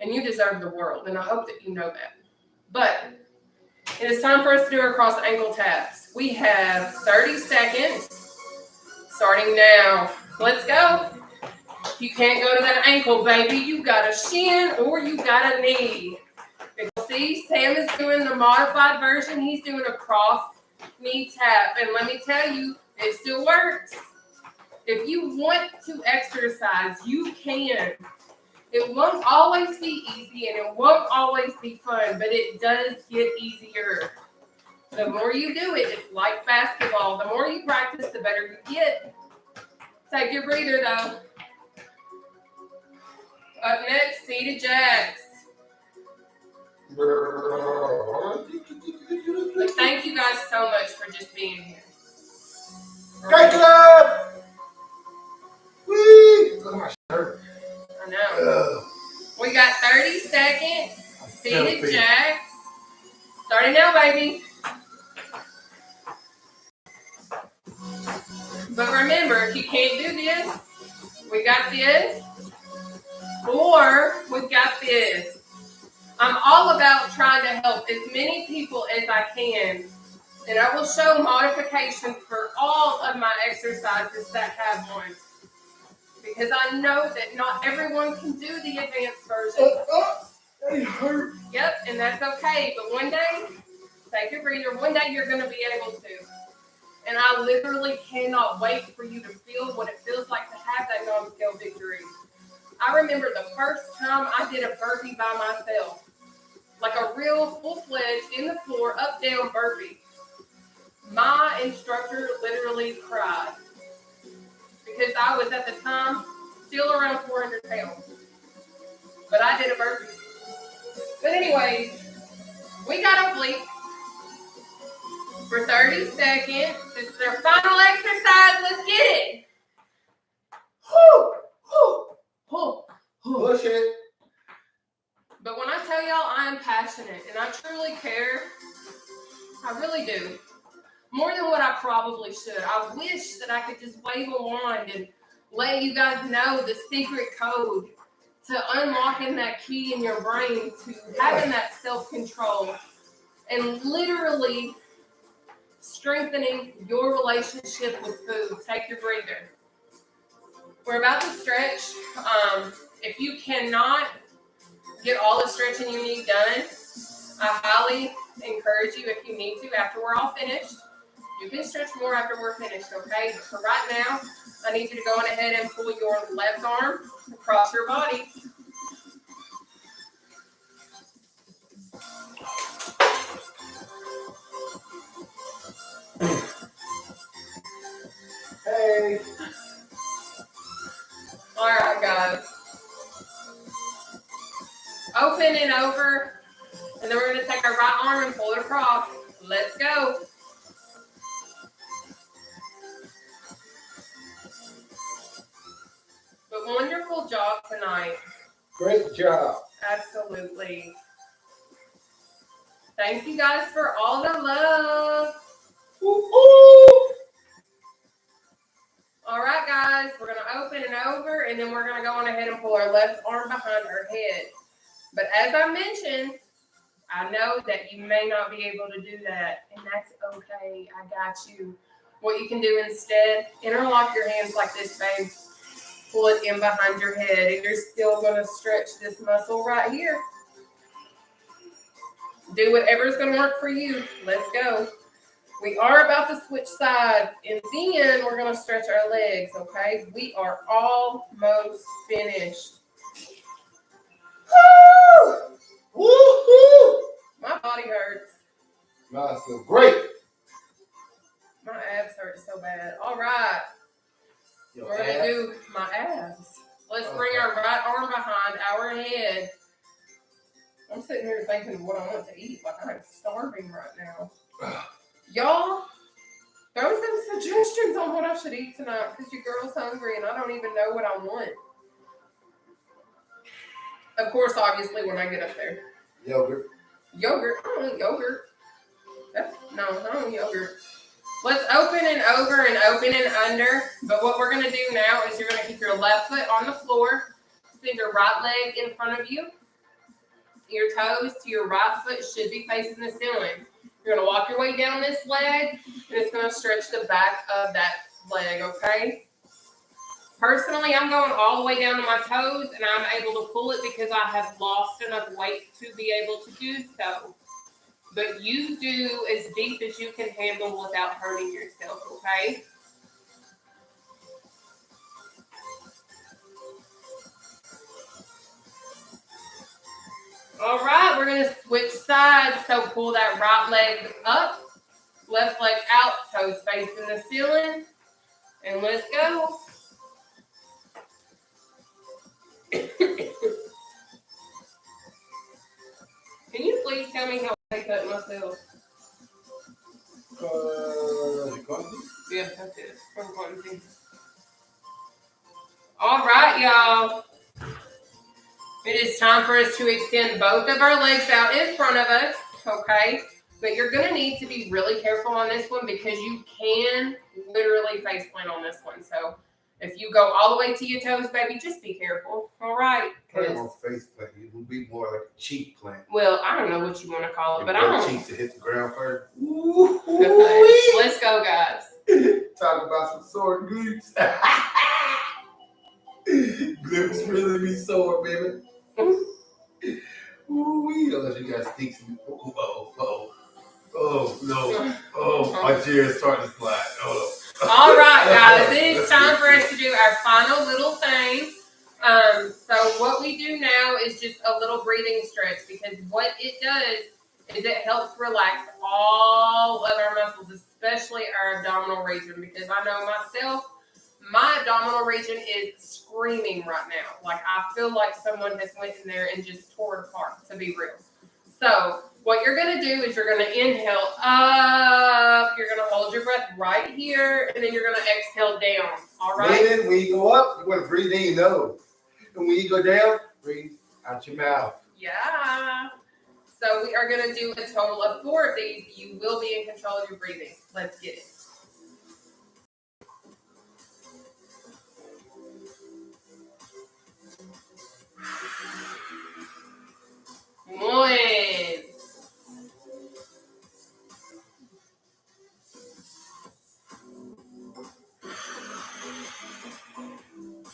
And you deserve the world, and I hope that you know that. But it is time for us to do our cross ankle taps. We have 30 seconds starting now. Let's go. If you can't go to that ankle, baby, you got a shin or you got a knee. See, Sam is doing the modified version. He's doing a cross knee tap. And let me tell you, it still works. If you want to exercise, you can. It won't always be easy and it won't always be fun, but it does get easier. The more you do it, it's like basketball. The more you practice, the better you get. Take your breather, though. Up next, seated jacks. But thank you guys so much for just being here. Great job! Whee! Look at my shirt. I know. We got 30 seconds. Seated jacks. Starting now, baby. But remember, if you can't do this, we got this. Or we've got this. I'm all about trying to help as many people as I can. And I will show modifications for all of my exercises that have one. Because I know that not everyone can do the advanced version. That hurt. Yep, and that's okay. But one day, take your breather. One day you're going to be able to. And I literally cannot wait for you to feel what it feels like to have that non-scale victory. I remember the first time I did a burpee by myself. Like a real full-fledged, in the floor, up-down burpee. My instructor literally cried. Because I was, at the time, still around 400 pounds. But I did a burpee. But anyways, we got obliques for 30 seconds. This is our final exercise. Let's get it. Whew, whew, whew, whew. Push it. But when I tell y'all I'm passionate and I truly care, I really do. More than what I probably should. I wish that I could just wave a wand and let you guys know the secret code to unlocking that key in your brain, to having that self-control and literally strengthening your relationship with food. Take your breather. We're about to stretch. If you cannot get all the stretching you need done, I highly encourage you, if you need to, after we're all finished, you can stretch more after we're finished, okay? But for right now, I need you to go on ahead and pull your left arm across your body. Hey. All right, guys. Open and over. And then we're going to take our right arm and pull it across. Let's go. But wonderful job tonight. Great job. Absolutely. Thank you guys for all the love. Woo-hoo. All right, guys. We're going to open and over, and then we're going to go on ahead and pull our left arm behind our head. But as I mentioned, I know that you may not be able to do that, and that's okay. I got you. What you can do instead, interlock your hands like this, babe. Pull it in behind your head, and you're still going to stretch this muscle right here. Do whatever's going to work for you. Let's go. We are about to switch sides, and then we're going to stretch our legs, okay? We are almost finished. Woo! Woo-hoo. My body hurts. No, I feel great. My abs hurt so bad. All right. We're going to do my abs. Let's bring our right arm behind our head. I'm sitting here thinking of what I want to eat. Like, I'm starving right now. Y'all, throw some suggestions on what I should eat tonight because your girl's hungry and I don't even know what I want. Of course, obviously, when I get up there. Yogurt. Yogurt? I don't want yogurt. I don't want yogurt. Let's open and over and open and under. But what we're going to do now is you're going to keep your left foot on the floor. Send your right leg in front of you. Your toes to your right foot should be facing the ceiling. You're going to walk your way down this leg, and it's going to stretch the back of that leg, okay? Personally, I'm going all the way down to my toes, and I'm able to pull it because I have lost enough weight to be able to do so. But you do as deep as you can handle without hurting yourself, okay? All right, we're going to switch sides. So pull that right leg up, left leg out, toes facing the ceiling, and let's go. Can you please tell me how I cut myself? Yeah, that's it. All right, y'all. It is time for us to extend both of our legs out in front of us, okay? But you're going to need to be really careful on this one because you can literally face plant on this one. So if you go all the way to your toes, baby, just be careful, all right? Put on face plant. It would be more like a cheek plant. Well, I don't know what you want to call it, but I don't. Cheeks to hit the ground first. Let's go, guys. Talk about some sore glutes. Glutes really be sore, baby. Ooh-wee. Unless you guys think some. Oh, no. Oh, my chair is starting to slide. Oh. All right, guys. It is time for us to do our final little thing. So what we do now is just a little breathing stretch because what it does is it helps relax all of our muscles, especially our abdominal region, because I know myself, my abdominal region is screaming right now. Like, I feel like someone has went in there and just tore it apart, to be real. So what you're going to do is you're going to inhale up. You're going to hold your breath right here, and then you're going to exhale down. All right? And then when you go up, you want to breathe in your nose. And when you go down, breathe out your mouth. Yeah. So we are going to do a total of 4 of these. You will be in control of your breathing. Let's get it. One,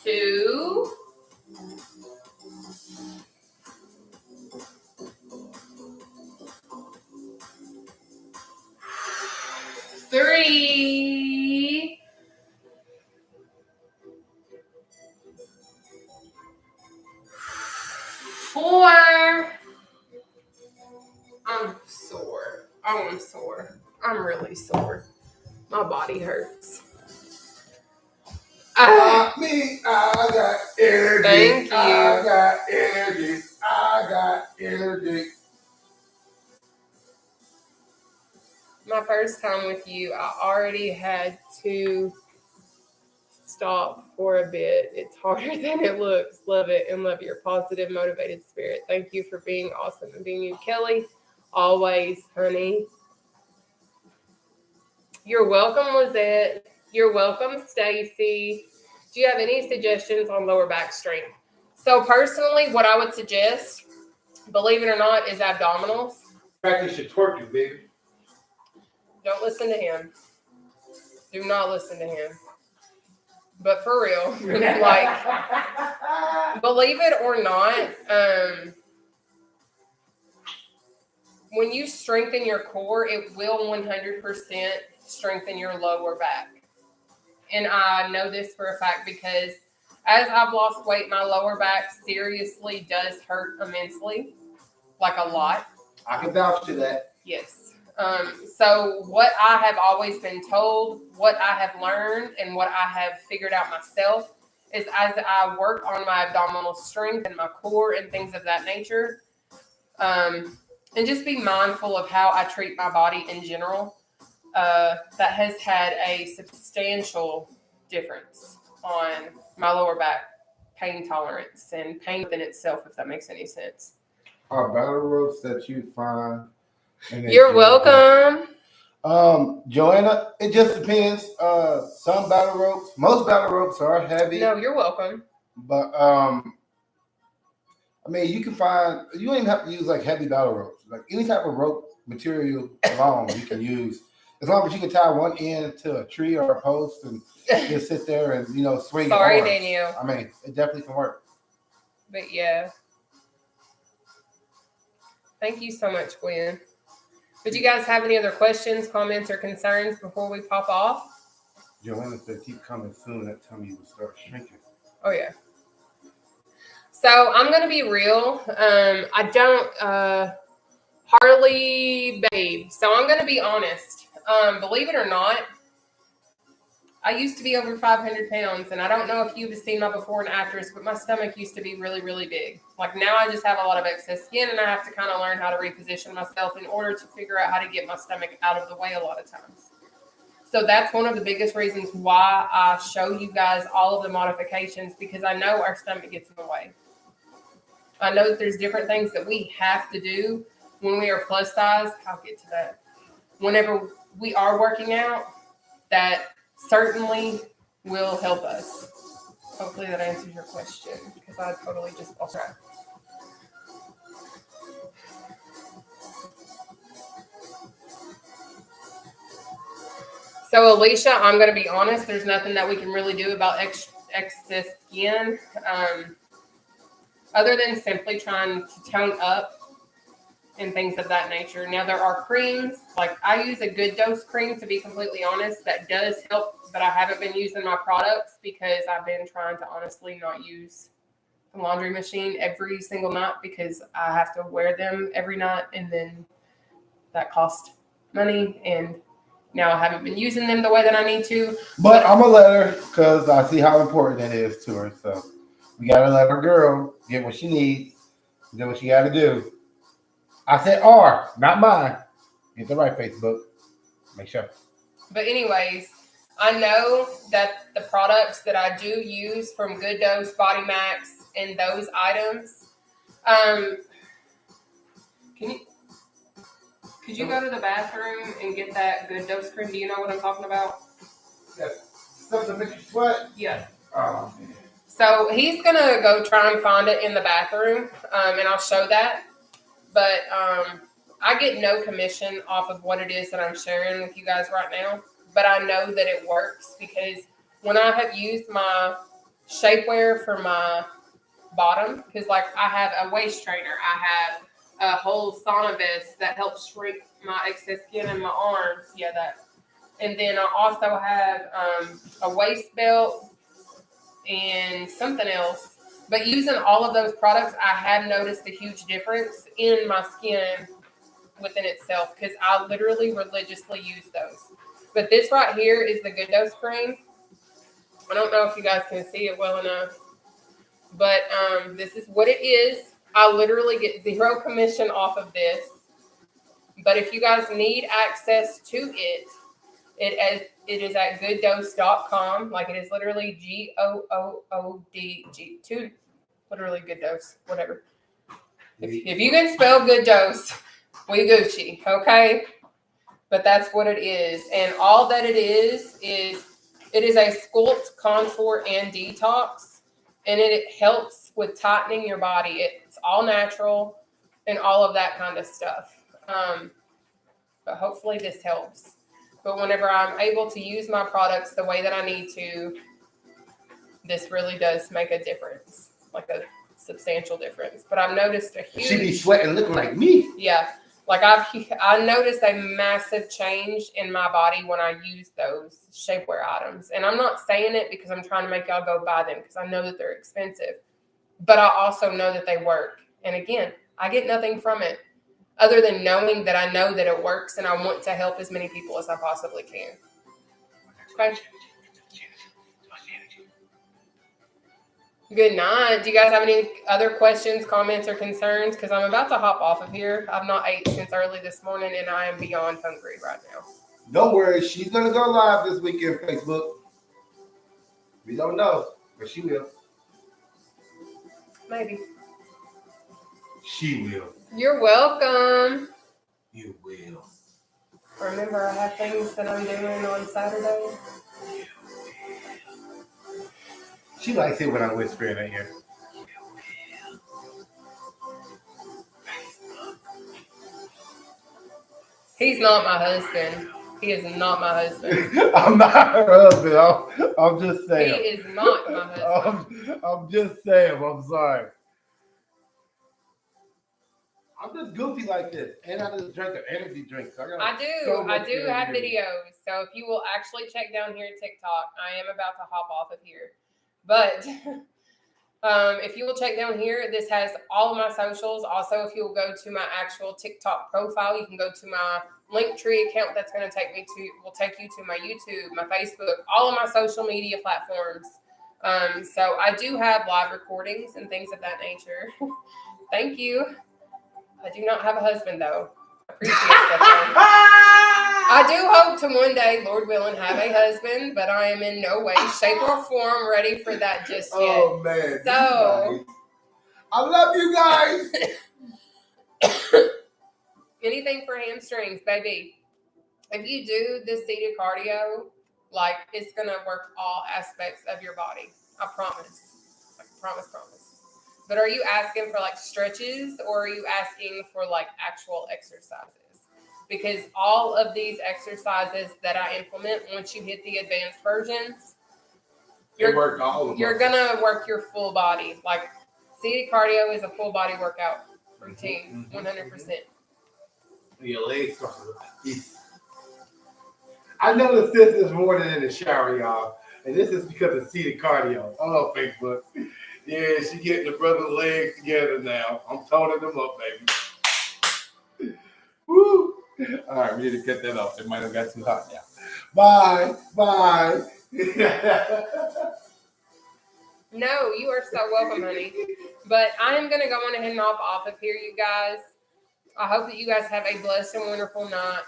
2, 3, 4. I'm sore. Oh, I'm sore. I'm really sore. My body hurts. Me, I got energy. Thank you. I got energy. I got energy. My first time with you, I already had to stop for a bit. It's harder than it looks. Love it and love your positive, motivated spirit. Thank you for being awesome and being you, Kelly. Always, honey. You're welcome, Lizette. You're welcome, Stacy. Do you have any suggestions on lower back strength? So personally, what I would suggest, believe it or not, is abdominals. Practice your twerking, baby. Don't listen to him. Do not listen to him. But for real, like, believe it or not, when you strengthen your core, it will 100% strengthen your lower back. And I know this for a fact because as I've lost weight, my lower back seriously does hurt immensely, like a lot. I can vouch to that. Yes. So what I have always been told, what I have learned, and what I have figured out myself is as I work on my abdominal strength and my core and things of that nature, and just be mindful of how I treat my body in general, that has had a substantial difference on my lower back pain tolerance and pain within itself, if that makes any sense. Are battle ropes that you find in a You're gym welcome. Joanna, it just depends. Some battle ropes, most battle ropes are heavy, No, you're welcome. but I mean, you can find you don't even have to use like heavy battle ropes. Like any type of rope material alone, you can use as long as you can tie one end to a tree or a post and just sit there and swing Sorry, your arms. Danielle. I mean, it definitely can work. But yeah. Thank you so much, Gwen. Did you guys have any other questions, comments, or concerns before we pop off? Joanna said, "Keep coming soon. That tummy will start shrinking." Oh yeah. So I'm gonna be real. I don't hardly babe. So I'm gonna be honest. Believe it or not, I used to be over 500 pounds, and I don't know if you've seen my before and afters, but my stomach used to be really, really big. Like now I just have a lot of excess skin, and I have to kind of learn how to reposition myself in order to figure out how to get my stomach out of the way a lot of times. So that's one of the biggest reasons why I show you guys all of the modifications, because I know our stomach gets in the way. I know that there's different things that we have to do when we are plus size. I'll get to that. Whenever we are working out, that certainly will help us. Hopefully that answers your question, because I totally just lost track. So Alicia, I'm going to be honest, there's nothing that we can really do about excess skin, other than simply trying to tone up and things of that nature. Now there are creams, like I use a Good Dose cream, to be completely honest, that does help, but I haven't been using my products because I've been trying to honestly not use the laundry machine every single night, because I have to wear them every night, and then that costs money, and now I haven't been using them the way that I need to. But I'm gonna let her because I see how important that is to her. So we gotta let our girl get what she needs, do what she gotta do. I said R, not mine. Get the right Facebook. Make sure. But anyways, I know that the products that I do use from Good Dose, Body Max, and those items, could you go to the bathroom and get that Good Dose cream? Do you know what I'm talking about? Yeah. Stuff that makes you sweat? Yeah. Oh, man. So he's going to go try and find it in the bathroom, and I'll show that. But I get no commission off of what it is that I'm sharing with you guys right now. But I know that it works, because when I have used my shapewear for my bottom, because like I have a waist trainer, I have a whole sauna vest that helps shrink my excess skin in my arms. Yeah, that. And then I also have a waist belt and something else. But using all of those products, I have noticed a huge difference in my skin within itself, because I literally religiously use those. But this right here is the Good Dose cream. I don't know if you guys can see it well enough, but this is what it is. I literally get zero commission off of this. But if you guys need access to it, it is at gooddose.com. Like it is literally GOOOD, literally Good Dose, whatever. If you can spell Good Dose, we Gucci, okay? But that's what it is. And all that it is it is a sculpt, contour, and detox. And it helps with tightening your body. It's all natural and all of that kind of stuff. But hopefully this helps. But whenever I'm able to use my products the way that I need to, this really does make a difference, like a substantial difference. But I've noticed a huge... She be sweating looking like me. Yeah. Like I noticed a massive change in my body when I use those shapewear items. And I'm not saying it because I'm trying to make y'all go buy them, because I know that they're expensive. But I also know that they work. And again, I get nothing from it. other than knowing that I know that it works and I want to help as many people as I possibly can. Okay. Good night. Do you guys have any other questions, comments, or concerns? Because I'm about to hop off of here. I've not ate since early this morning, and I am beyond hungry right now. Don't worry, she's gonna go live this weekend, Facebook. We don't know, but she will. Maybe. She will. You're welcome. You will. Remember, I have things that I'm doing on Saturday. She likes it when I whisper in her ear. He's not my husband. He is not my husband. I'm not her husband. I'm just saying. He is not my husband. I'm just saying. I'm sorry. I'm just goofy like this, and I just drink an energy drink. So I do have videos. So if you will actually check down here at TikTok, I am about to hop off of here. But if you will check down here, this has all of my socials. Also, if you will go to my actual TikTok profile, you can go to my Linktree account. That's going to will take you to my YouTube, my Facebook, all of my social media platforms. So I do have live recordings and things of that nature. Thank you. I do not have a husband, though. I appreciate that. I do hope to one day, Lord willing, have a husband, but I am in no way, shape, or form ready for that just yet. Oh, man. So, I love you guys. Anything for hamstrings, baby. If you do this seated cardio, like, it's going to work all aspects of your body. I promise. Promise. But are you asking for like stretches, or are you asking for like actual exercises? Because all of these exercises that I implement, once you hit the advanced versions, you're gonna work your full body. Like seated cardio is a full body workout routine, 100%. Your legs are I noticed this morning in the shower, y'all, and this is because of seated cardio. Oh, Facebook. Yeah, she getting the brother's legs together now. I'm toning them up, baby. Woo! All right, we need to cut that off. It might have got too hot now. Bye. No, you are so welcome, honey. But I am going to go on ahead and hop off of here, you guys. I hope that you guys have a blessed and wonderful night.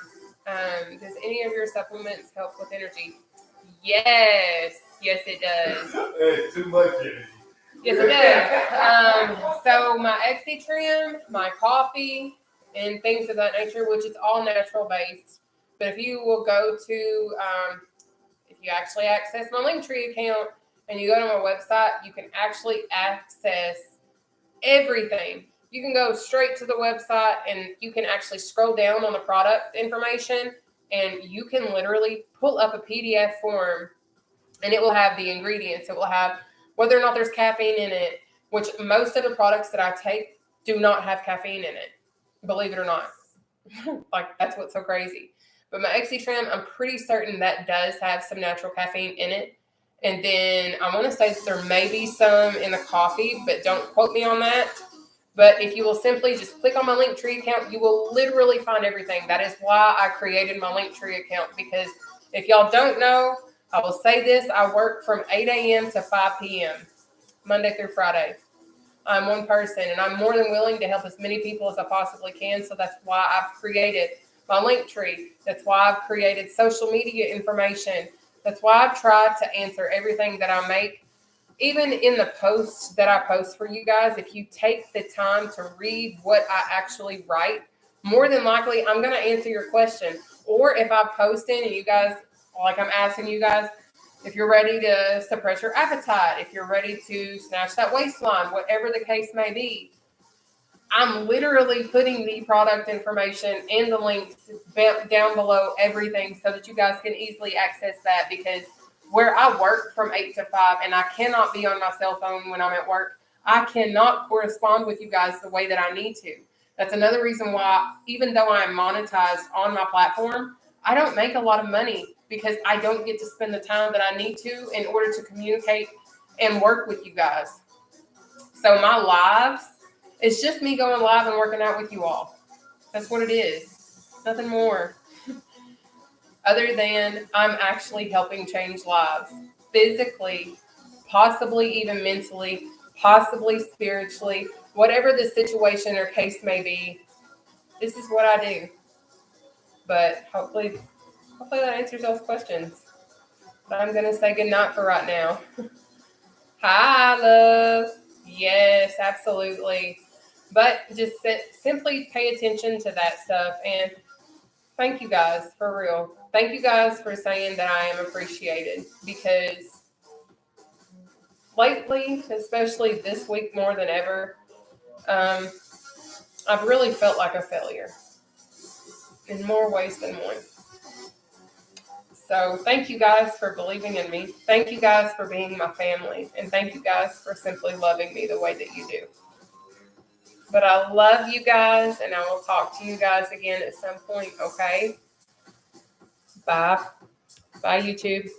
Does any of your supplements help with energy? Yes, it does. Too much energy. Yes, it does. So my XC trim, my coffee, and things of that nature, which is all natural based. But if you will go to, if you actually access my Linktree account and you go to my website, you can actually access everything. You can go straight to the website and you can actually scroll down on the product information and you can literally pull up a PDF form and it will have the ingredients. It will have whether or not there's caffeine in it, which most of the products that I take do not have caffeine in it, believe it or not. Like, that's what's so crazy. But my XC Trim, I'm pretty certain that does have some natural caffeine in it. And then I want to say that there may be some in the coffee, but don't quote me on that. But if you will simply just click on my Linktree account, you will literally find everything. That is why I created my Linktree account, because if y'all don't know, I will say this, I work from 8 a.m. to 5 p.m., Monday through Friday. I'm one person, and I'm more than willing to help as many people as I possibly can, so that's why I've created my Linktree. That's why I've created social media information. That's why I've tried to answer everything that I make. Even in the posts that I post for you guys, if you take the time to read what I actually write, more than likely I'm going to answer your question. Or if I post in and you guys, like I'm asking you guys, if you're ready to suppress your appetite, if you're ready to snatch that waistline, whatever the case may be, I'm literally putting the product information and the links down below everything so that you guys can easily access that, because where I work from 8 to 5 and I cannot be on my cell phone when I'm at work, I cannot correspond with you guys the way that I need to. That's another reason why, even though I'm monetized on my platform, I don't make a lot of money, because I don't get to spend the time that I need to in order to communicate and work with you guys. So my lives, it's just me going live and working out with you all. That's what it is. Nothing more. Other than I'm actually helping change lives physically, possibly even mentally, possibly spiritually, whatever the situation or case may be. This is what I do. But hopefully that answers those questions. But I'm gonna say goodnight for right now. Hi, love. Yes, absolutely. But just simply pay attention to that stuff. And thank you guys, for real. Thank you guys for saying that I am appreciated. Because lately, especially this week more than ever, I've really felt like a failure in more ways than one. So thank you guys for believing in me. Thank you guys for being my family. And thank you guys for simply loving me the way that you do. But I love you guys, and I will talk to you guys again at some point, okay? Bye. Bye, YouTube.